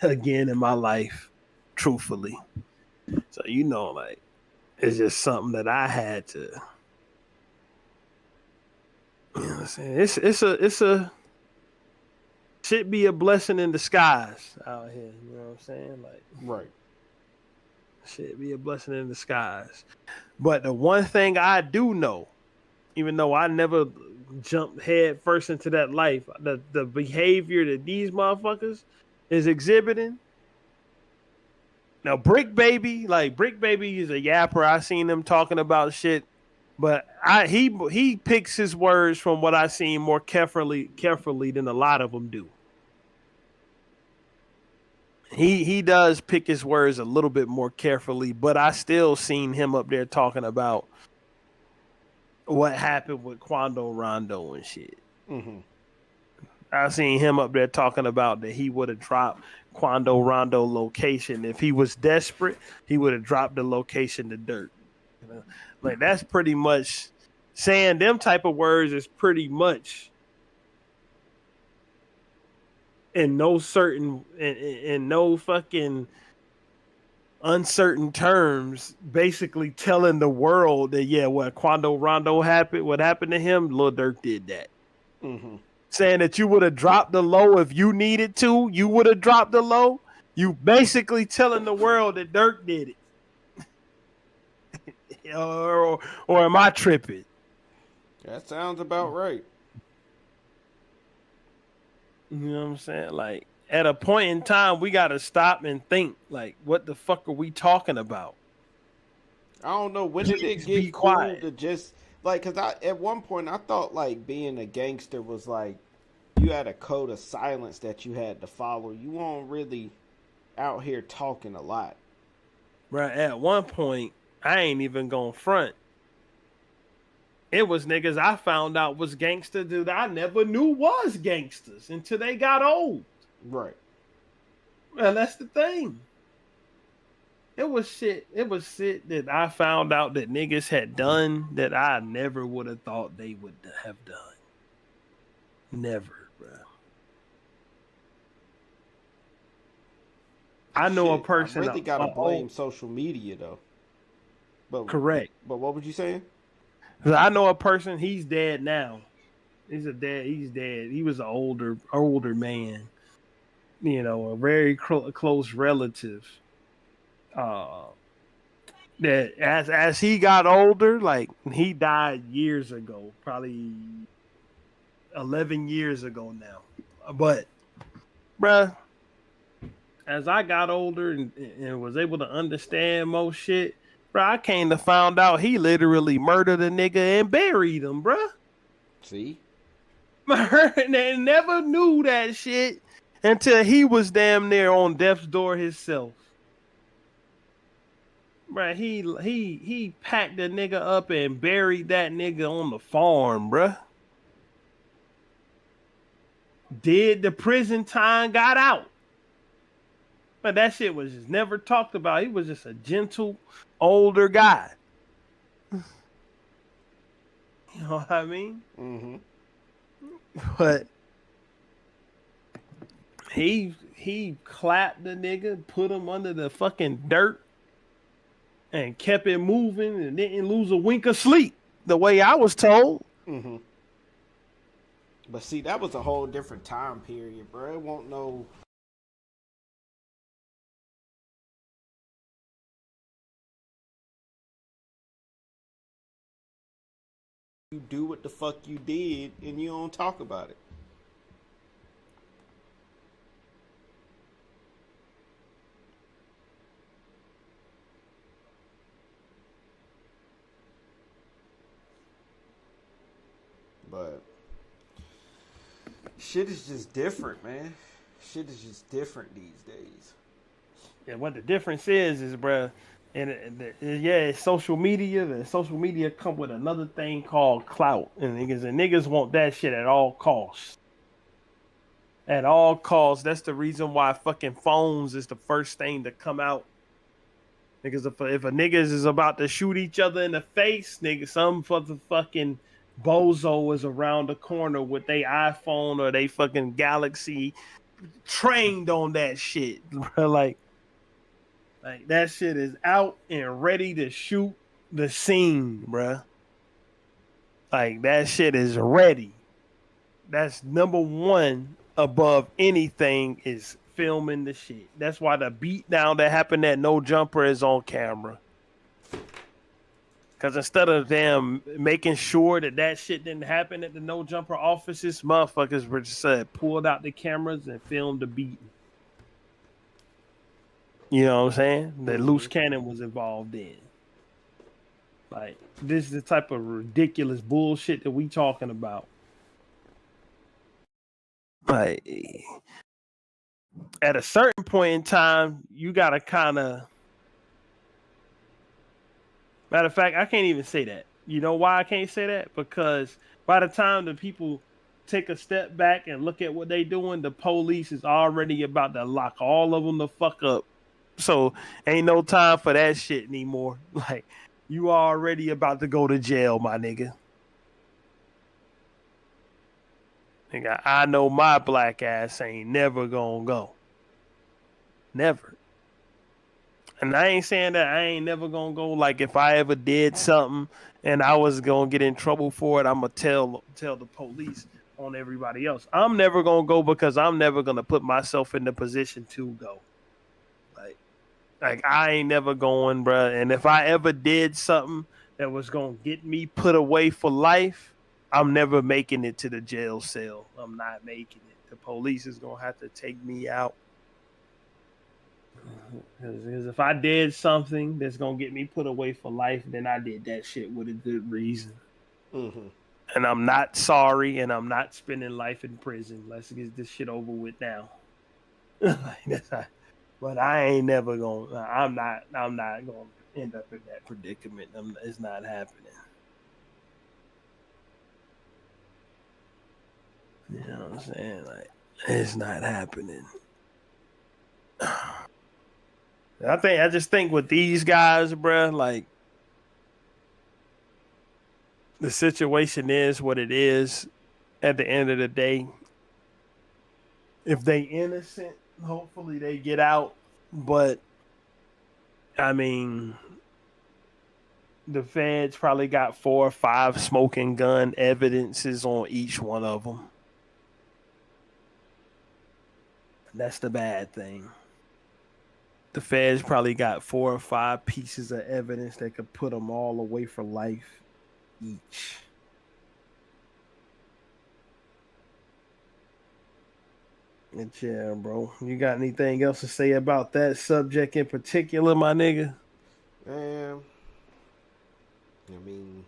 again in my life, truthfully. So, you know, like, it's just something that I had to, you know what I'm saying? It's a should be a blessing in disguise out here, you know what I'm saying? Like, right. Should be a blessing in disguise. But the one thing I do know, even though I never jumped head first into that life, the behavior that these motherfuckers is exhibiting. Now, Bricc Baby is a yapper. I seen them talking about shit But he picks his words from what I seen more carefully than a lot of them do. He does pick his words a little bit more carefully, but I still seen him up there talking about what happened with Quando Rondo and shit. Mm-hmm. I seen him up there talking about that he would have dropped Quando Rondo location. If he was desperate, he would have dropped the location to dirt. You know? Like, that's pretty much saying them type of words is pretty much in no fucking uncertain terms, basically telling the world that, yeah, what Quando Rondo happened, what happened to him, Lil Durk did that. Mm-hmm. Saying that you would have dropped the low if you needed to, you would have dropped the low. You basically telling the world that Durk did it. or am I tripping? That sounds about right. You know what I'm saying? Like, at a point in time, we got to stop and think, like, what the fuck are we talking about? I don't know. When did it get cool to just, like, because at one point I thought, like, being a gangster was, like, you had a code of silence that you had to follow. You weren't really out here talking a lot. Right. At one point, I ain't even gonna front. It was niggas I found out was gangster dude I never knew was gangsters until they got old. Right. Well, that's the thing. It was shit that I found out that niggas had done that I never would have thought they would have done. Never, bro. I know a person. I really gotta blame social media though. But correct. But what was you saying? I know a person. He's dead now. He's dead. He was an older man. You know, a very close relative. That as he got older, like, he died years ago, probably 11 years ago now. But, bruh, as I got older and was able to understand most shit, bruh, I came to find out he literally murdered a nigga and buried him, bruh. See? They never knew that shit until he was damn near on death's door himself. Bruh, he packed the nigga up and buried that nigga on the farm, bruh. Did the prison time, got out. But that shit was just never talked about. He was just a gentle, older guy. You know what I mean? Mm-hmm. But he clapped the nigga, put him under the fucking dirt, and kept it moving and didn't lose a wink of sleep, the way I was told. Mm-hmm. But see, that was a whole different time period, bro. It won't no. You do what the fuck you did, and you don't talk about it. But shit is just different, man. Shit is just different these days. Yeah, what the difference is, bruh, it's social media. The social media come with another thing called clout, and niggas want that shit at all costs. At all costs. That's the reason why fucking phones is the first thing to come out. Because if a niggas is about to shoot each other in the face, nigga, some fucking bozo is around the corner with their iPhone or they fucking Galaxy, trained on that shit, bro. Like that shit is out and ready to shoot the scene, bro. Like, that shit is ready. That's number one above anything, is filming the shit. That's why the beatdown that happened at No Jumper is on camera. Because instead of them making sure that shit didn't happen at the No Jumper offices, motherfuckers were just pulled out the cameras and filmed the beating. You know what I'm saying? That Luce Cannon was involved in. Like, this is the type of ridiculous bullshit that we talking about. Like, at a certain point in time, you gotta kind of. Matter of fact, I can't even say that. You know why I can't say that? Because by the time the people take a step back and look at what they doing, the police is already about to lock all of them the fuck up. So ain't no time for that shit anymore. Like, you already about to go to jail, my nigga. Nigga, I know my black ass ain't never gonna go. Never. And I ain't saying that I ain't never gonna go. Like, if I ever did something and I was gonna get in trouble for it, I'm gonna tell the police on everybody else. I'm never gonna go because I'm never gonna put myself in the position to go. Like I ain't never going, bruh. And if I ever did something that was gonna get me put away for life, I'm never making it to the jail cell. I'm not making it. The police is gonna have to take me out. Because if I did something that's gonna get me put away for life, then I did that shit with a good reason. Mm-hmm. And I'm not sorry, and I'm not spending life in prison. Let's get this shit over with now. But I ain't never gonna. I'm not gonna end up in that predicament. It's not happening. You know what I'm saying? Like, it's not happening. I just think with these guys, bruh, like, the situation is what it is at the end of the day. If they innocent, hopefully they get out. But, I mean, the feds probably got 4 or 5 smoking gun evidences on each one of them. That's the bad thing. The feds probably got 4 or 5 pieces of evidence that could put them all away for life each. And yeah, bro. You got anything else to say about that subject in particular, my nigga? I mean,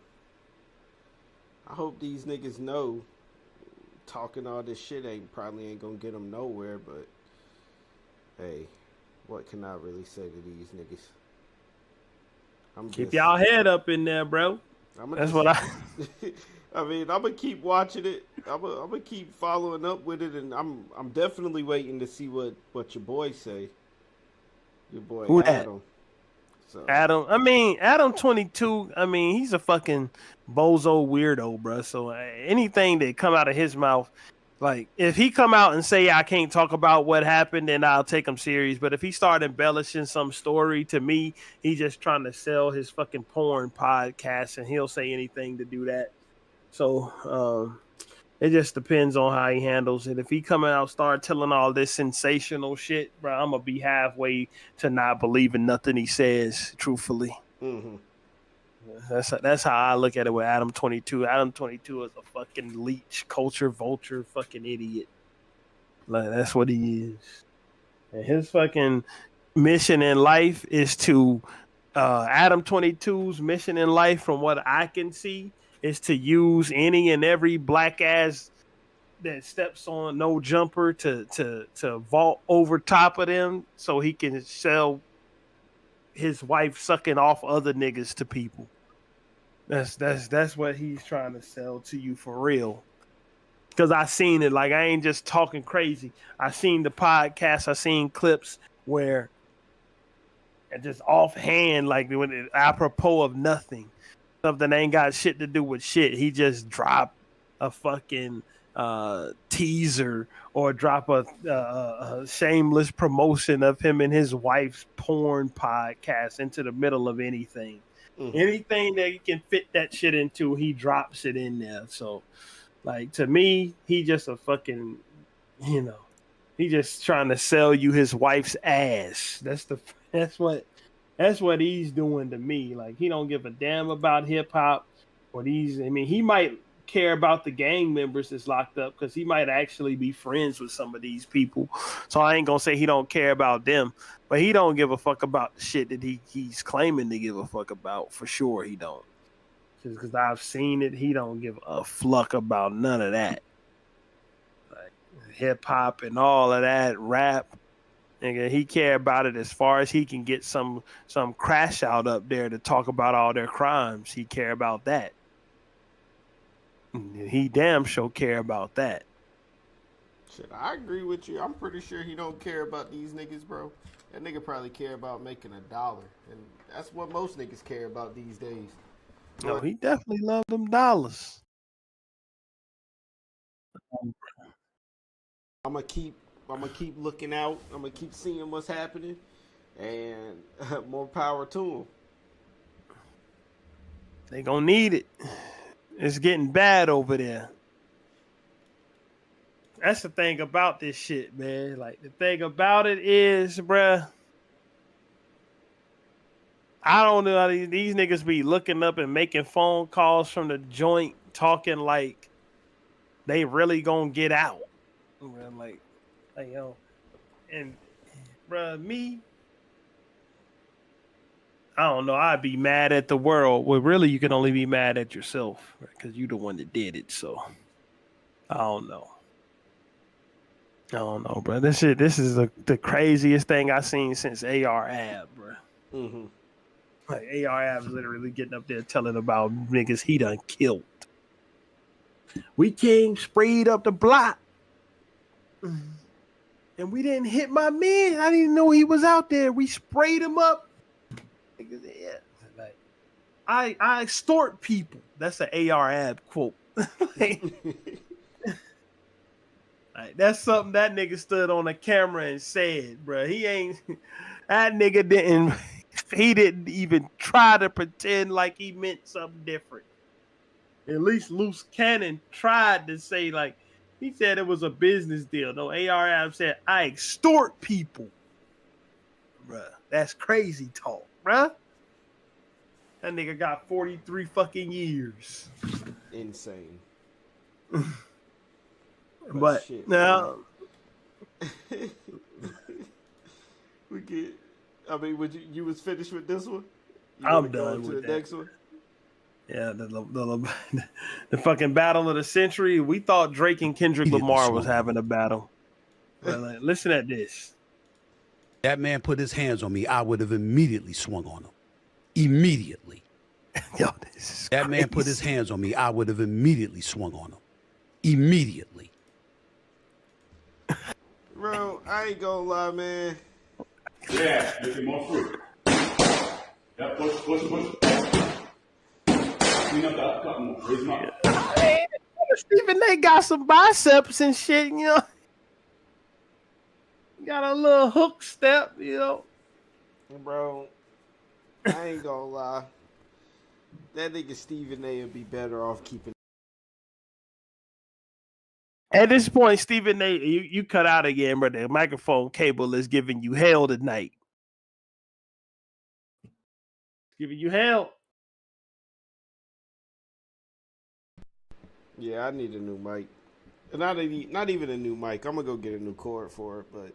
I hope these niggas know talking all this shit probably ain't gonna get them nowhere, but hey, what can I really say to these niggas? Keep y'all head up in there, bro. That's what I mean, I'm gonna keep watching it. I'm gonna keep following up with it, and I'm definitely waiting to see what your boy say. Your boy Who Adam. So. Adam22. I mean, he's a fucking bozo weirdo, bro. So anything that come out of his mouth, like, if he come out and say I can't talk about what happened, then I'll take him serious. But if he start embellishing some story, to me, he's just trying to sell his fucking porn podcast, and he'll say anything to do that. So it just depends on how he handles it. If he come out start telling all this sensational shit, bro, I'm gonna be halfway to not believing nothing he says, truthfully. Mm-hmm. That's how I look at it with Adam22. Adam22 is a fucking leech, culture vulture, fucking idiot. Like, that's what he is. And his fucking mission in life is to Adam22's mission in life, from what I can see, is to use any and every black ass that steps on No Jumper to vault over top of them so he can sell his wife sucking off other niggas to people. That's what he's trying to sell to you for real. Because I seen it. Like, I ain't just talking crazy. I seen the podcast. I seen clips where, and just offhand, like, when it, apropos of nothing, something ain't got shit to do with shit, he just dropped a fucking teaser or drop a shameless promotion of him and his wife's porn podcast into the middle of anything. Mm-hmm. Anything that he can fit that shit into, he drops it in there. So, like, to me, he just a fucking, he just trying to sell you his wife's ass. That's what he's doing to me. Like, he don't give a damn about hip hop. He might care about the gang members that's locked up because he might actually be friends with some of these people. So I ain't gonna say he don't care about them, but he don't give a fuck about the shit that he's claiming to give a fuck about. For sure, he don't. Because I've seen it, he don't give a fuck about none of that. Like hip hop and all of that, rap. Nigga, he care about it as far as he can get some crash out up there to talk about all their crimes. He care about that. He damn sure care about that. Shit, I agree with you. I'm pretty sure he don't care about these niggas, bro. That nigga probably care about making $1, and that's what most niggas care about these days. No, he definitely loved them dollars. I'm gonna keep looking out. I'm gonna keep seeing what's happening, and more power to him. They gonna need it. It's getting bad over there. That's the thing about this shit, man. Like, the thing about it is, bruh, I don't know how these niggas be looking up and making phone calls from the joint, talking like they really gonna get out. Like, yo, and bruh, me, I don't know. I'd be mad at the world. Well, really, you can only be mad at yourself because you're the one that did it. So, I don't know. Bro. This is the craziest thing I've seen since AR Ab, bro. Mm-hmm. Like, AR Ab is literally getting up there telling about niggas he done killed. We came sprayed up the block. And we didn't hit my man. I didn't know he was out there. We sprayed him up. Like, I extort people. That's an AR Ab quote. Like, that's something that nigga stood on the camera and said, bro. That nigga didn't even try to pretend like he meant something different. At least Luce Cannon tried to say, like, he said it was a business deal. No, AR Ab said, I extort people. Bruh, that's crazy talk, bruh. That nigga got 43 fucking years. Insane. But shit, now we get. I mean, would you was finished with this one? I'm done with the next one. Yeah, the fucking battle of the century. We thought Drake and Kendrick Lamar was having a battle. But like, listen at this. That man put his hands on me. I would have immediately swung on him. Immediately. Yo, this is that crazy. Man put his hands on me. I would have immediately swung on him. Immediately. Bro, I ain't gonna lie, man. Yeah, making more fruit. Yeah, push. Clean up the upcut more. Raise them up. Hey, Stephen A got some biceps and shit, you know. Got a little hook step, you know. Bro, I ain't gonna lie. That nigga Stephen A would be better off keeping. At this point, Stephen A, you cut out again, but the microphone cable is giving you hell tonight. Giving you hell. Yeah, I need a new mic. Not even a new mic. I'm gonna go get a new cord for it, but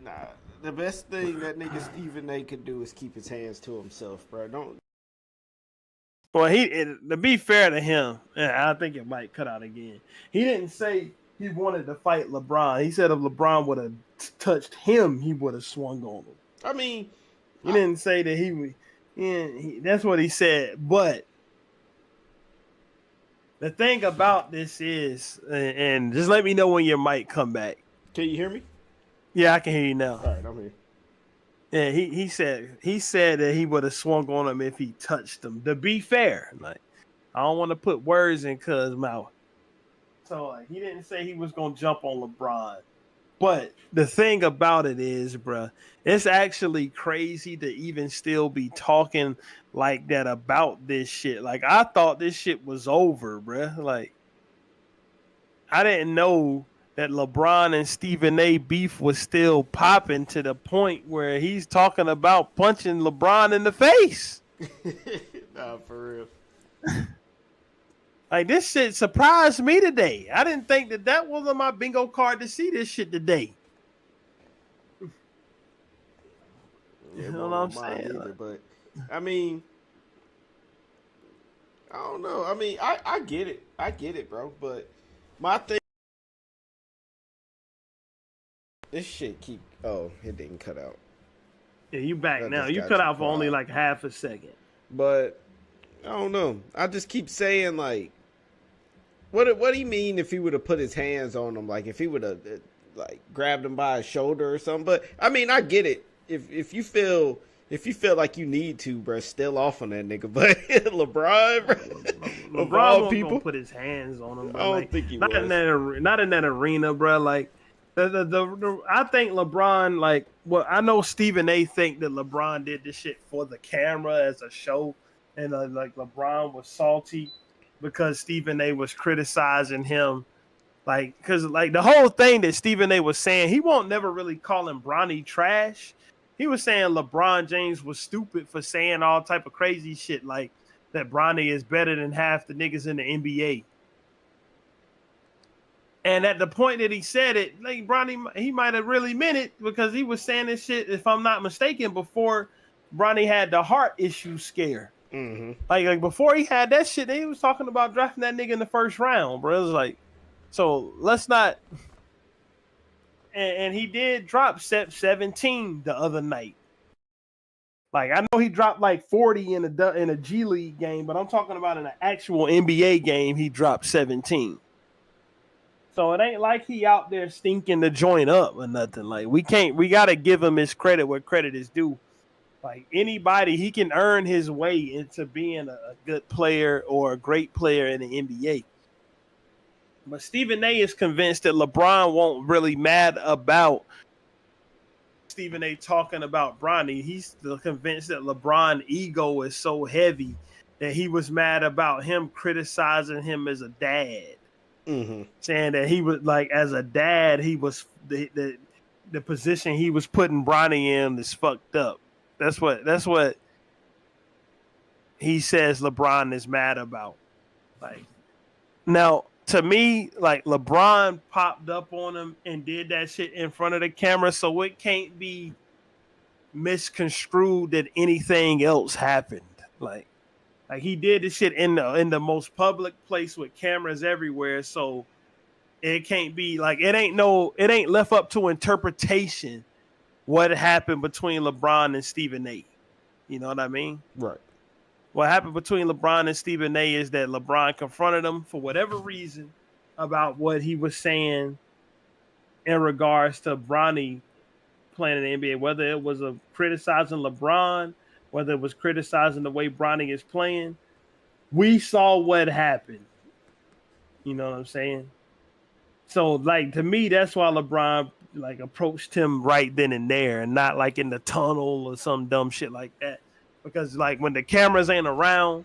nah. The best thing that nigga Stephen A could do is keep his hands to himself, bro. Don't. Well, to be fair to him, I think it might cut out again. He didn't say he wanted to fight LeBron. He said if LeBron would have touched him, he would have swung on him. I mean, he didn't say that he would. Yeah, that's what he said. But the thing about this is, and just let me know when your mic come back. Can you hear me? Yeah, I can hear you now. All right, I'm here. Yeah, he said that he would have swung on him if he touched him. To be fair, like, I don't want to put words in Cuz mouth. So like, he didn't say he was gonna jump on LeBron. But the thing about it is, bruh, it's actually crazy to even still be talking like that about this shit. Like, I thought this shit was over, bruh. Like, I didn't know that LeBron and Stephen A beef was still popping to the point where he's talking about punching LeBron in the face. Nah, for real. Like, this shit surprised me today. I didn't think that was on my bingo card to see this shit today. You know what I'm saying? Either, but I mean, I don't know. I mean, I get it. I get it, bro. But my thing, this shit keep. Oh, it didn't cut out. Yeah, you back now. You cut out for only like half a second. But I don't know. I just keep saying like, what do you mean if he would have put his hands on him? Like if he would have like grabbed him by his shoulder or something? But I mean, I get it. If you feel like you need to, bro, still off on that nigga. But LeBron, bro, LeBron won't people put his hands on him. Bro. I don't think he not was. Not in that arena, bro. Like I think LeBron, like, well, I know Stephen A. think that LeBron did this shit for the camera as a show, and like LeBron was salty because Stephen A. was criticizing him. Like, because like the whole thing that Stephen A. was saying, he won't never really call him Bronny trash. He was saying LeBron James was stupid for saying all type of crazy shit like that Bronny is better than half the niggas in the NBA. And at the point that he said it, like Bronny, he might have really meant it because he was saying this shit, if I'm not mistaken, before Bronny had the heart issue scare. Mm-hmm. Like before he had that shit, he was talking about drafting that nigga in the first round, bro. It was like, so let's not. And he did drop 17 the other night. Like I know he dropped like 40 in a G League game, but I'm talking about in an actual NBA game, he dropped 17. So it ain't like he out there stinking the joint up or nothing. Like we gotta give him his credit where credit is due. Like anybody, he can earn his way into being a good player or a great player in the NBA. But Stephen A. is convinced that LeBron won't really mad about Stephen A. talking about Bronny. He's still convinced that LeBron's ego is so heavy that he was mad about him criticizing him as a dad. Mm-hmm. Saying that he was like, as a dad, he was the position he was putting Bronny in is fucked up. That's what he says LeBron is mad about. Like now, to me, like LeBron popped up on him and did that shit in front of the camera, so it can't be misconstrued that anything else happened. Like he did this shit in the most public place with cameras everywhere, so it can't be like it ain't left up to interpretation what happened between LeBron and Stephen A. You know what I mean? Right. What happened between LeBron and Stephen A. is that LeBron confronted him for whatever reason about what he was saying in regards to Bronny playing in the NBA, whether it was criticizing LeBron, whether it was criticizing the way Bronny is playing. We saw what happened. You know what I'm saying? So, like, to me, that's why LeBron like approached him right then and there and not like in the tunnel or some dumb shit like that. Because like when the cameras ain't around,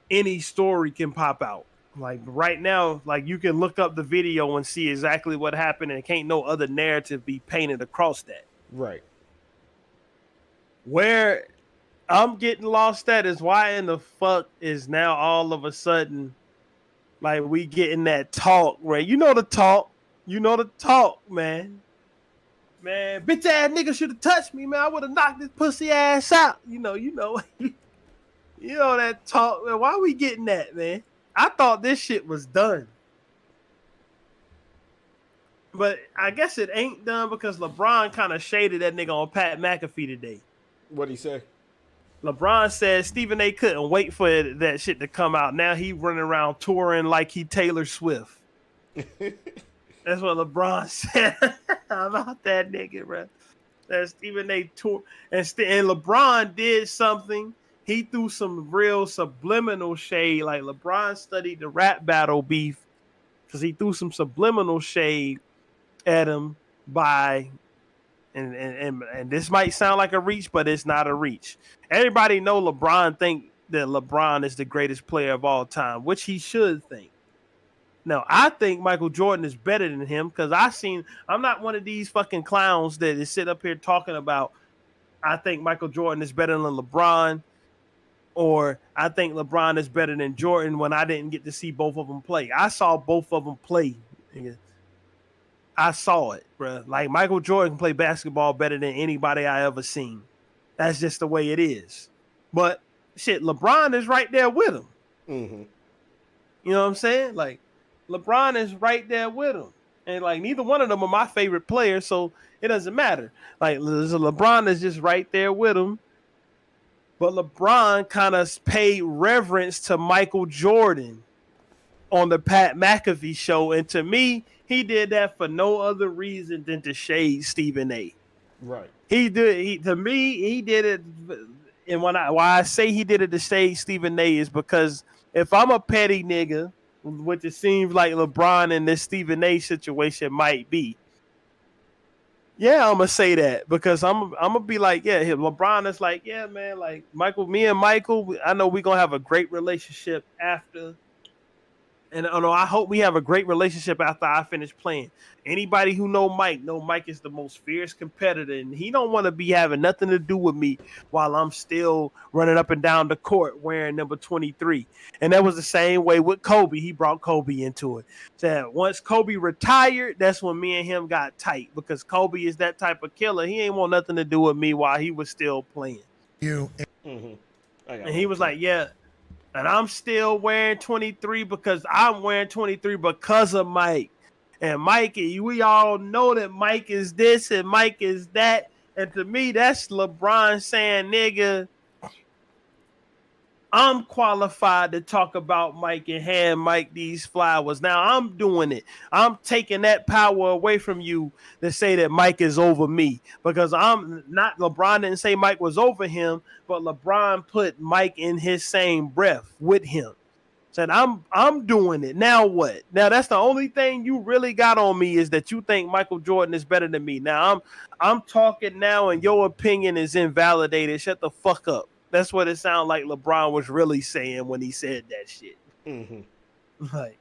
any story can pop out. Like right now, like you can look up the video and see exactly what happened, and can't no other narrative be painted across that. Right. Where I'm getting lost at is why in the fuck is now all of a sudden like we getting that talk, right? You know the talk, man. Man, bitch ass nigga should have touched me, man. I would have knocked this pussy ass out. You know that talk, man. Why we getting that, man? I thought this shit was done. But I guess it ain't done because LeBron kind of shaded that nigga on Pat McAfee today. What'd he say? LeBron said Stephen A. couldn't wait for that shit to come out. Now he running around touring like he Taylor Swift. That's what LeBron said about that nigga, bro. That Stephen A. tour. And LeBron did something. He threw some real subliminal shade. Like LeBron studied the rap battle beef because he threw some subliminal shade at him by, and this might sound like a reach, but it's not a reach. Everybody know LeBron think that LeBron is the greatest player of all time, which he should think. Now, I think Michael Jordan is better than him because I'm not one of these fucking clowns that sit up here talking about I think Michael Jordan is better than LeBron. or I think LeBron is better than Jordan when I didn't get to see both of them play. I saw both of them play. I saw it, bro. Like Michael Jordan can play basketball better than anybody I ever seen. That's just the way it is. But shit, LeBron is right there with him. Mm-hmm. You know what I'm saying? Like LeBron is right there with him. And like neither one of them are my favorite players, so it doesn't matter. Like LeBron is just right there with him. But LeBron kind of paid reverence to Michael Jordan on the Pat McAfee show. And to me, he did that for no other reason than to shade Stephen A. Right. He did it. And why I say he did it to shade Stephen A is because if I'm a petty nigga, which it seems like LeBron in this Stephen A situation might be, yeah, I'm gonna say that because I'm gonna be like, yeah, LeBron is like, yeah, man, like me and Michael, I know we're gonna have a great relationship after. And I hope we have a great relationship after I finish playing. Anybody who know Mike is the most fierce competitor, and he don't want to be having nothing to do with me while I'm still running up and down the court wearing number 23. And that was the same way with Kobe. He brought Kobe into it. So once Kobe retired, that's when me and him got tight because Kobe is that type of killer. He ain't want nothing to do with me while he was still playing. Mm-hmm. And he was like, yeah. And I'm still wearing 23 because I'm wearing 23 because of Mike. And Mike, we all know that Mike is this and Mike is that. And to me, that's LeBron saying, nigga, I'm qualified to talk about Mike and hand Mike these flowers. Now I'm doing it. I'm taking that power away from you to say that Mike is over me because I'm not. LeBron didn't say Mike was over him, but LeBron put Mike in his same breath with him. Said I'm doing it. Now what? Now that's the only thing you really got on me is that you think Michael Jordan is better than me. Now I'm talking now and your opinion is invalidated. Shut the fuck up. That's what it sounded like LeBron was really saying when he said that shit. Mm-hmm. Like,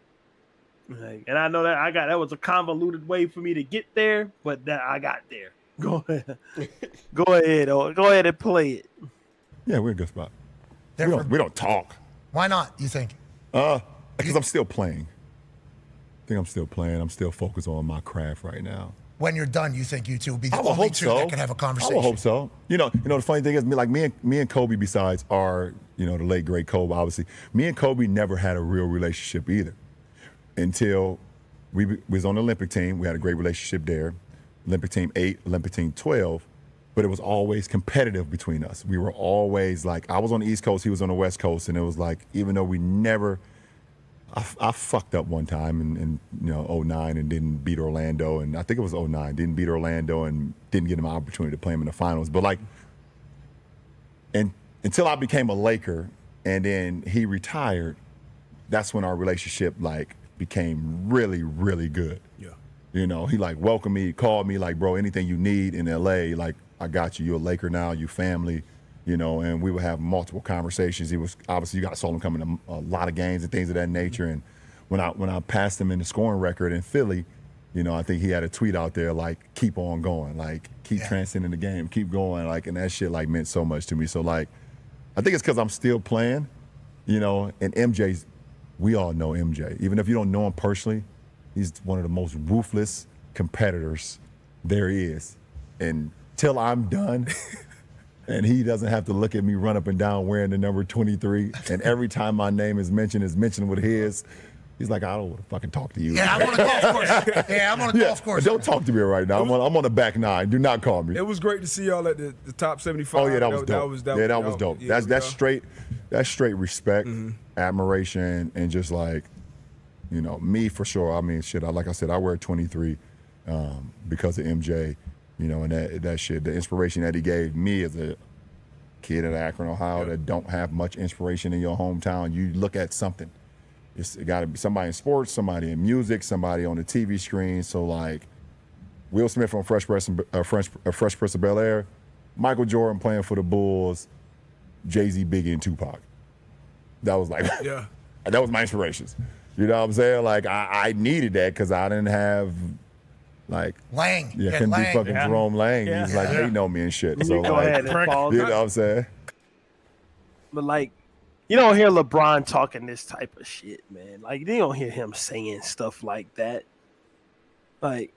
and I know that was a convoluted way for me to get there, but that I got there. Go ahead. Go ahead and play it. Yeah, we're in a good spot. We don't talk. Why not, you think? Because I'm still playing. I think I'm still playing. I'm still focused on my craft right now. When you're done, you think you two will be the only two that can have a conversation? I would hope so. You know, the funny thing is, like me and Kobe, besides our, the late great Kobe, obviously, me and Kobe never had a real relationship either until we was on the Olympic team. We had a great relationship there. Olympic team 8, Olympic team 12, but it was always competitive between us. We were always like, I was on the East Coast, he was on the West Coast, and it was like, even though we never. I fucked up one time in 09 and didn't beat Orlando, and I think it was 09, didn't beat Orlando and didn't get him an opportunity to play him in the finals. But like, and until I became a Laker and then he retired, that's when our relationship like became really, really good. Yeah. He like welcomed me, called me like, bro, anything you need in LA, like I got you. You're a Laker now, you family. And we would have multiple conversations. He was obviously, you got saw him coming to a lot of games and things of that nature. And when I passed him in the scoring record in Philly, I think he had a tweet out there like, keep on going, like keep transcending the game, keep going, like, and that shit like meant so much to me. So like, I think it's because I'm still playing, and MJ's, we all know MJ. Even if you don't know him personally, he's one of the most ruthless competitors there is. And till I'm done. And he doesn't have to look at me run up and down wearing the number 23. And every time my name is mentioned with his. He's like, I don't want to fucking talk to you. Yeah, I'm on a golf course. Yeah, I'm on a golf course. Don't talk to me right now. I'm on the back nine. Do not call me. It was great to see y'all at the top 75. Oh yeah, that was dope. That was dope. Yeah, that's straight respect, admiration, and just like, me for sure. I mean, shit. Like I said, I wear 23 because of MJ. And that shit, the inspiration that he gave me as a kid in Akron, Ohio, that don't have much inspiration in your hometown. You look at something. It got to be somebody in sports, somebody in music, somebody on the TV screen. So like Will Smith on Fresh Prince of Bel-Air, Michael Jordan playing for the Bulls, Jay-Z, Biggie, and Tupac. That was like, that was my inspirations. You know what I'm saying? Like I needed that because I didn't have. Like Lang. Yeah, couldn't be fucking Jerome Lang. He's like, they know me and shit. So go ahead and pause. You know what I'm saying? But like you don't hear LeBron talking this type of shit, man. Like, you don't hear him saying stuff like that. Like,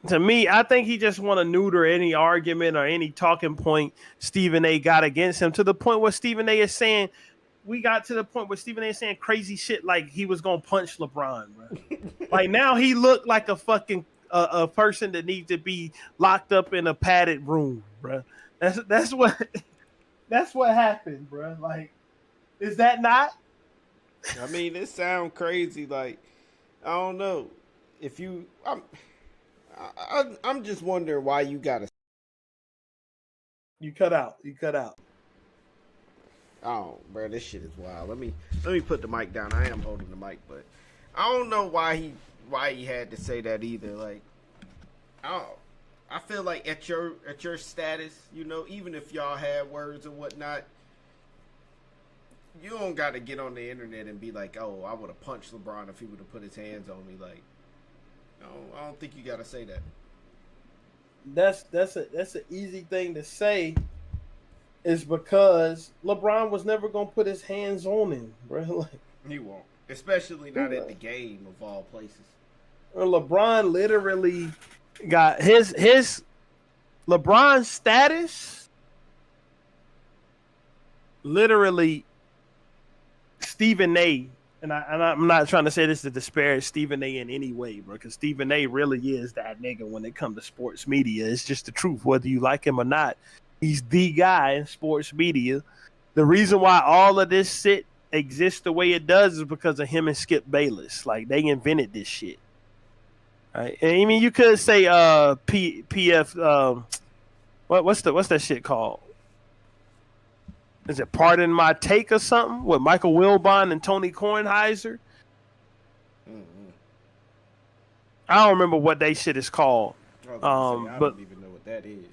to me, I think he just want to neuter any argument or any talking point Stephen A. got against him, to the point where Stephen A. is saying, we got to the point where Stephen A. is saying crazy shit like he was going to punch LeBron, bro. Like, now he looked like a fucking a person that needs to be locked up in a padded room, bro. That's what happened, bro. Like, is that not? I mean, it sounds crazy. Like, I don't know if you. I'm just wondering why you gotta. You cut out. You cut out. Oh, bro, this shit is wild. Let me put the mic down. I am holding the mic, but I don't know why he had to say that either. Like, I feel like at your status, you know, even if y'all had words or whatnot, you don't got to get on the internet and be like, oh, I would have punched LeBron if he would have put his hands on me. Like, I don't think you got to say that. That's an easy thing to say, is because LeBron was never gonna put his hands on him, bro. Like, he won't, especially not at the game of all places. LeBron literally got his LeBron status. Literally, Stephen A. And I'm not trying to say this to disparage Stephen A. in any way, bro, because Stephen A. really is that nigga when it comes to sports media. It's just the truth, whether you like him or not. He's the guy in sports media. The reason why all of this shit exists the way it does is because of him and Skip Bayless. Like, they invented this shit. Right? And I mean, you could say PF. What's that shit called? Is it Pardon My Take or something with Michael Wilbon and Tony Kornheiser? Mm-hmm. I don't remember what they shit is called. I don't even know what that is.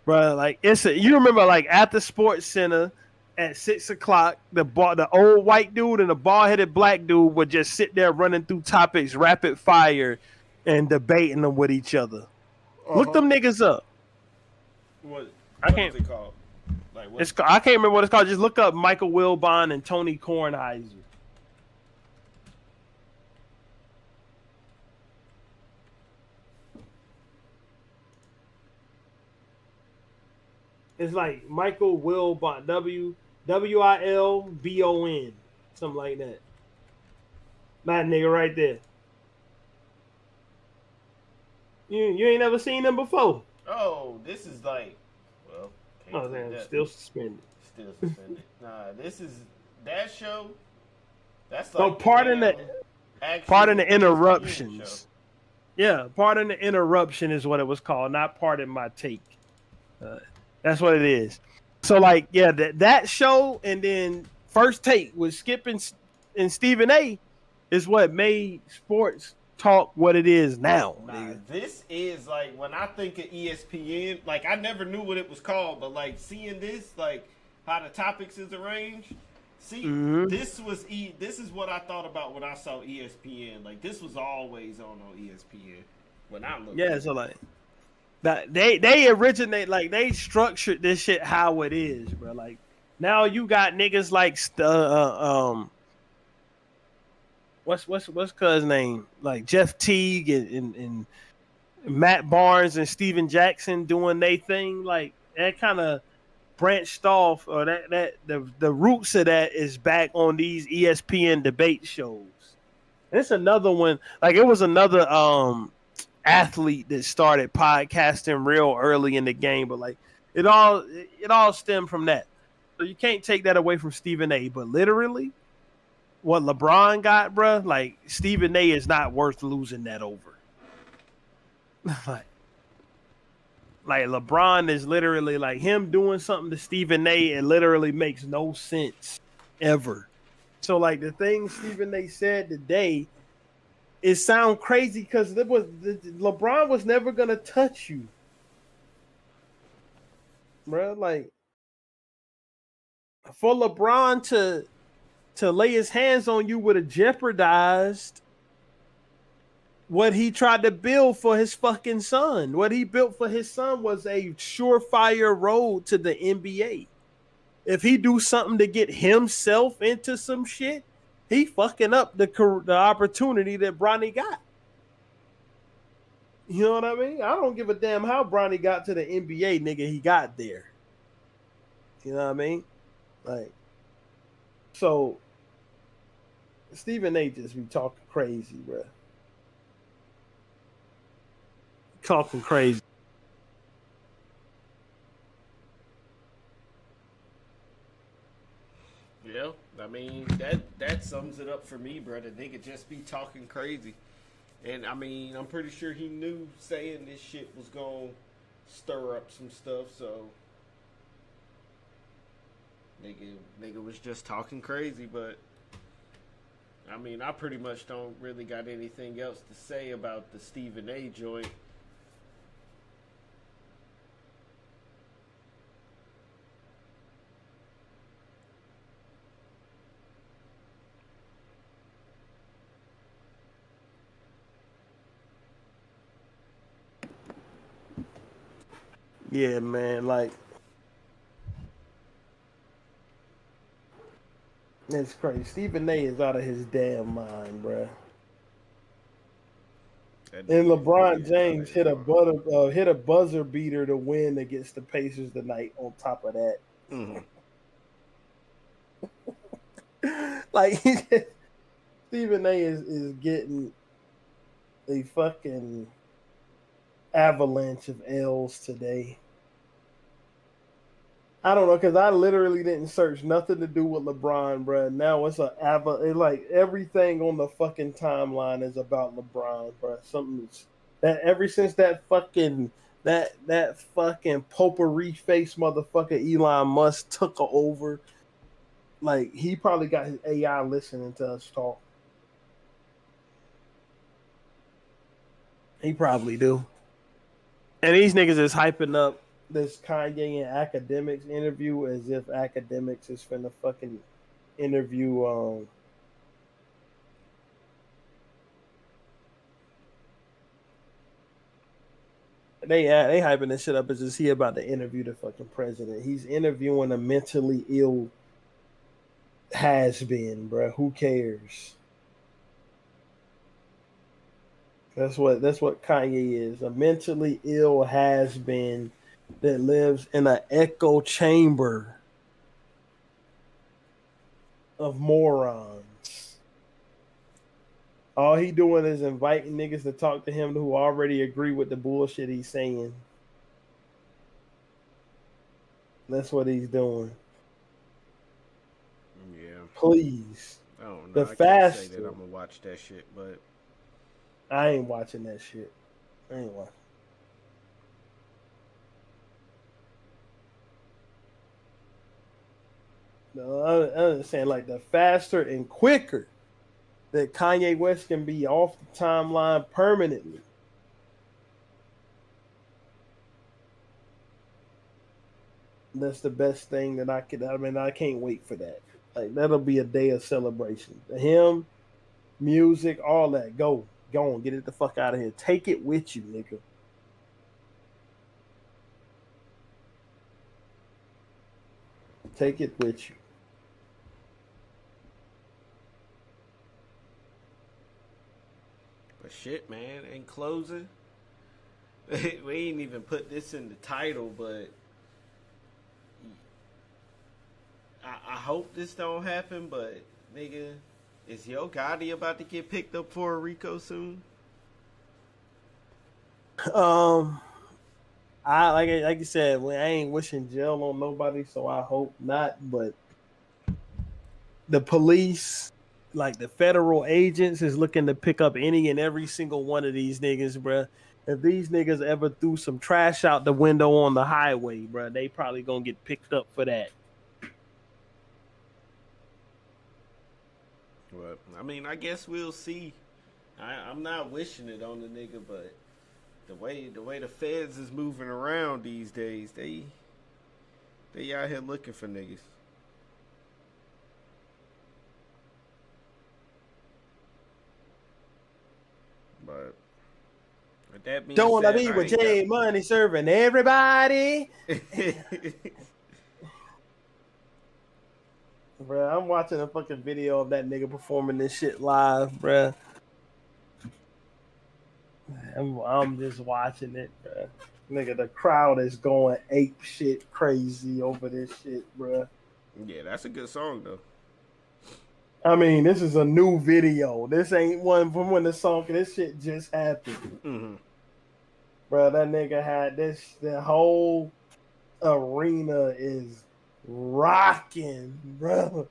Bro, like, you remember, like, at the Sports Center at 6:00, the old white dude and the bald-headed black dude would just sit there running through topics rapid fire and debating them with each other. Look them niggas up. What I can't. Is it called? Like, I can't remember what it's called. Just look up Michael Wilbon and Tony Kornheiser. It's like Michael Wilbon, Wilbon, something like that. That nigga right there. You ain't never seen him before. Oh, this is like, well, oh damn, still suspended. Still suspended. Nah, this is that show. That's like. So pardon the interruptions. Yeah, pardon the interruption is what it was called, not pardon my take. That's what it is. So, like, yeah, that show and then First Take with Skip and Stephen A. is what made sports talk what it is now. Nah, this is like, when I think of ESPN, like, I never knew what it was called, but like seeing this, like how the topics is arranged. See, this is what I thought about when I saw ESPN. Like, this was always on ESPN when I looked. Yeah, so like. They originate, like, they structured this shit how it is, bro. Like, now you got niggas like what's cuz name, like Jeff Teague and Matt Barnes and Steven Jackson doing their thing. Like, that kind of branched off, or the roots of that is back on these ESPN debate shows. And it's another one, like, it was another athlete that started podcasting real early in the game, but like it all stemmed from that. So you can't take that away from Stephen A. But literally, what LeBron got, bro, like, Stephen A. is not worth losing that over. like LeBron is literally, like, him doing something to Stephen A. It literally makes no sense ever. So, like, the things Stephen A. said today, it sound crazy because LeBron was never gonna touch you, bro. Like, for LeBron to lay his hands on you would have jeopardized what he tried to build for his fucking son. What he built for his son was a surefire road to the NBA. if he do something to get himself into some shit, he fucking up the opportunity that Bronny got. You know what I mean? I don't give a damn how Bronny got to the NBA, nigga. He got there. You know what I mean? Like, so Stephen A. just be talking crazy, bro. Talking crazy. Yeah, I mean that sums it up for me, bro. The nigga just be talking crazy, and I mean I'm pretty sure he knew saying this shit was gonna stir up some stuff, so nigga was just talking crazy. But I mean I pretty much don't really got anything else to say about the Stephen A. joint. Yeah, man, like it's crazy. Stephen A. is out of his damn mind, bruh. And LeBron James hit a buzzer beater to win against the Pacers tonight. On top of that, like Stephen A. is getting a fucking avalanche of L's today. I don't know, because I literally didn't search nothing to do with LeBron, bro. Now it's like everything on the fucking timeline is about LeBron, bro. Something's that ever since that fucking potpourri face motherfucker Elon Musk took over. Like, he probably got his AI listening to us talk. He probably do. And these niggas is hyping up this Kanye and Academics interview as if Academics is finna fucking interview they hyping this shit up as if he about to interview the fucking president. He's interviewing a mentally ill has-been, bro. Who cares? That's what Kanye is. A mentally ill has-been that lives in an echo chamber of morons. All he doing is inviting niggas to talk to him who already agree with the bullshit he's saying. That's what he's doing. Yeah. Please. I don't know. The I faster. can't say that I'm gonna watch that shit, but I ain't watching that shit. I ain't watching. No, I'm saying, like, the faster and quicker that Kanye West can be off the timeline permanently. That's the best thing that I could. I mean, I can't wait for that. Like, that'll be a day of celebration. Him, music, all that. Go on, get it the fuck out of here. Take it with you, nigga. Take it with you. But shit, man, in closing, we ain't even put this in the title, but I hope this don't happen, but nigga, is Yo Gotti about to get picked up for a RICO soon? I like you said, I ain't wishing jail on nobody, so I hope not. But the police, like the federal agents, is looking to pick up any and every single one of these niggas, bruh. If these niggas ever threw some trash out the window on the highway, bruh, they probably gonna get picked up for that. Well, I mean, I guess we'll see. I'm not wishing it on the nigga, but the way the feds is moving around these days, they out here looking for niggas. But with that being Don't said, I mean with J Money serving everybody? bro. I'm watching a fucking video of that nigga performing this shit live, bro. I'm just watching it, bro. Nigga, the crowd is going ape shit crazy over this shit, bro. Yeah, that's a good song though. I mean, this is a new video. This ain't one from when the song. This shit just happened, bro. That nigga had this. The whole arena is rocking, bro.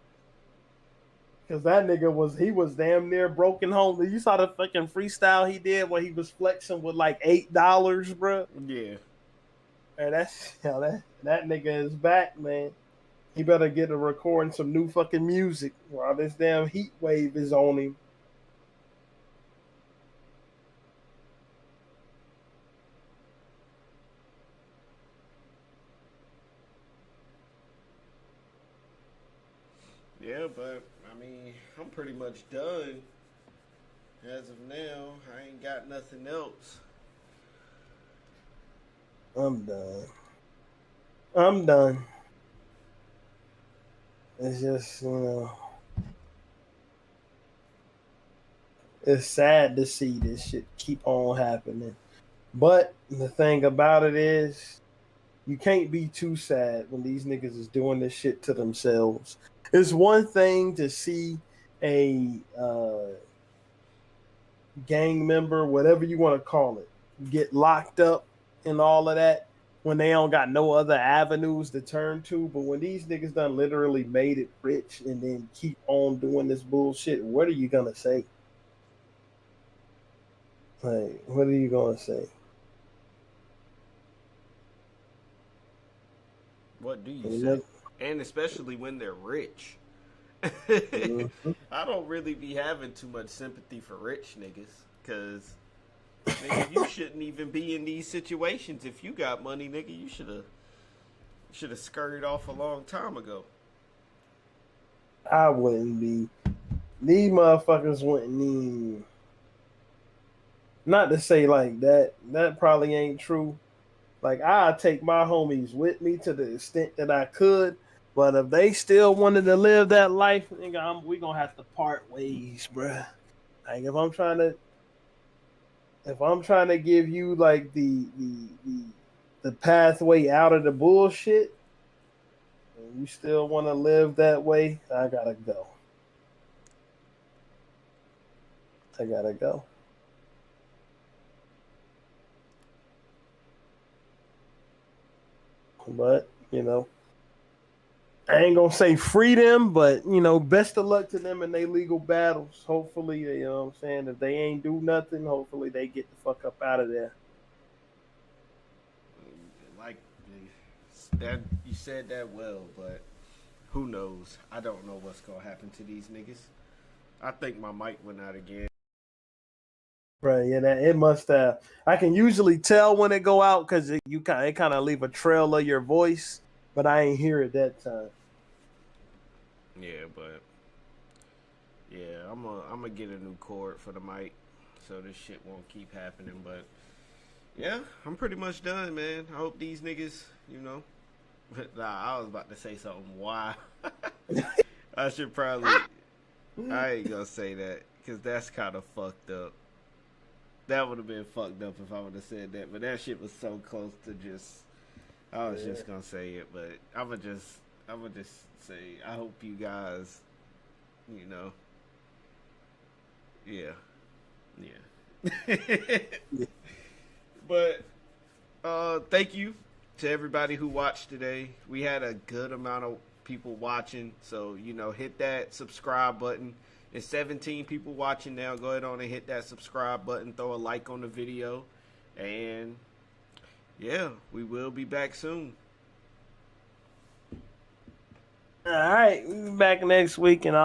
Cause that nigga was damn near broken home. You saw the fucking freestyle he did where he was flexing with like $8, bro. Yeah. And that nigga is back, man. He better get to recording some new fucking music while this damn heat wave is on him. Yeah, but I mean, I'm pretty much done. As of now, I ain't got nothing else. I'm done. It's just, it's sad to see this shit keep on happening. But the thing about it is, you can't be too sad when these niggas is doing this shit to themselves. It's one thing to see a gang member, whatever you want to call it, get locked up and all of that when they don't got no other avenues to turn to. But when these niggas done literally made it rich and then keep on doing this bullshit, what are you gonna say? Like, what are you gonna say? What do you say? And especially when they're rich. I don't really be having too much sympathy for rich niggas, because nigga, you shouldn't even be in these situations. If you got money, nigga, you should have scurried off a long time ago. I wouldn't be. These motherfuckers wouldn't even. Not to say like that. That probably ain't true. Like, I'd take my homies with me to the extent that I could. But if they still wanted to live that life, nigga, we gonna have to part ways, bruh. Like, if I'm trying to give you like the pathway out of the bullshit, and you still want to live that way, I gotta go. But, I ain't gonna say free them, but, best of luck to them in their legal battles. Hopefully, you know what I'm saying, if they ain't do nothing, hopefully they get the fuck up out of there. Like that, you said that well, but who knows? I don't know what's gonna happen to these niggas. I think my mic went out again. Right, yeah, it must have. I can usually tell when it go out because it kind of leave a trail of your voice, but I ain't hear it that time. Yeah, but yeah, I'm gonna get a new cord for the mic so this shit won't keep happening. But yeah, I'm pretty much done, man. I hope these niggas, Nah, I was about to say something. Why? I should probably. I ain't gonna say that because that's kind of fucked up. That would have been fucked up if I would have said that, but that shit was so close to just. I was just gonna say it, but I'm gonna just say I hope you guys, yeah. But thank you to everybody who watched today. We had a good amount of people watching, so hit that subscribe button. There's 17 people watching now. Go ahead on and hit that subscribe button. Throw a like on the video. And, yeah, we will be back soon. All right. We'll be back next week. And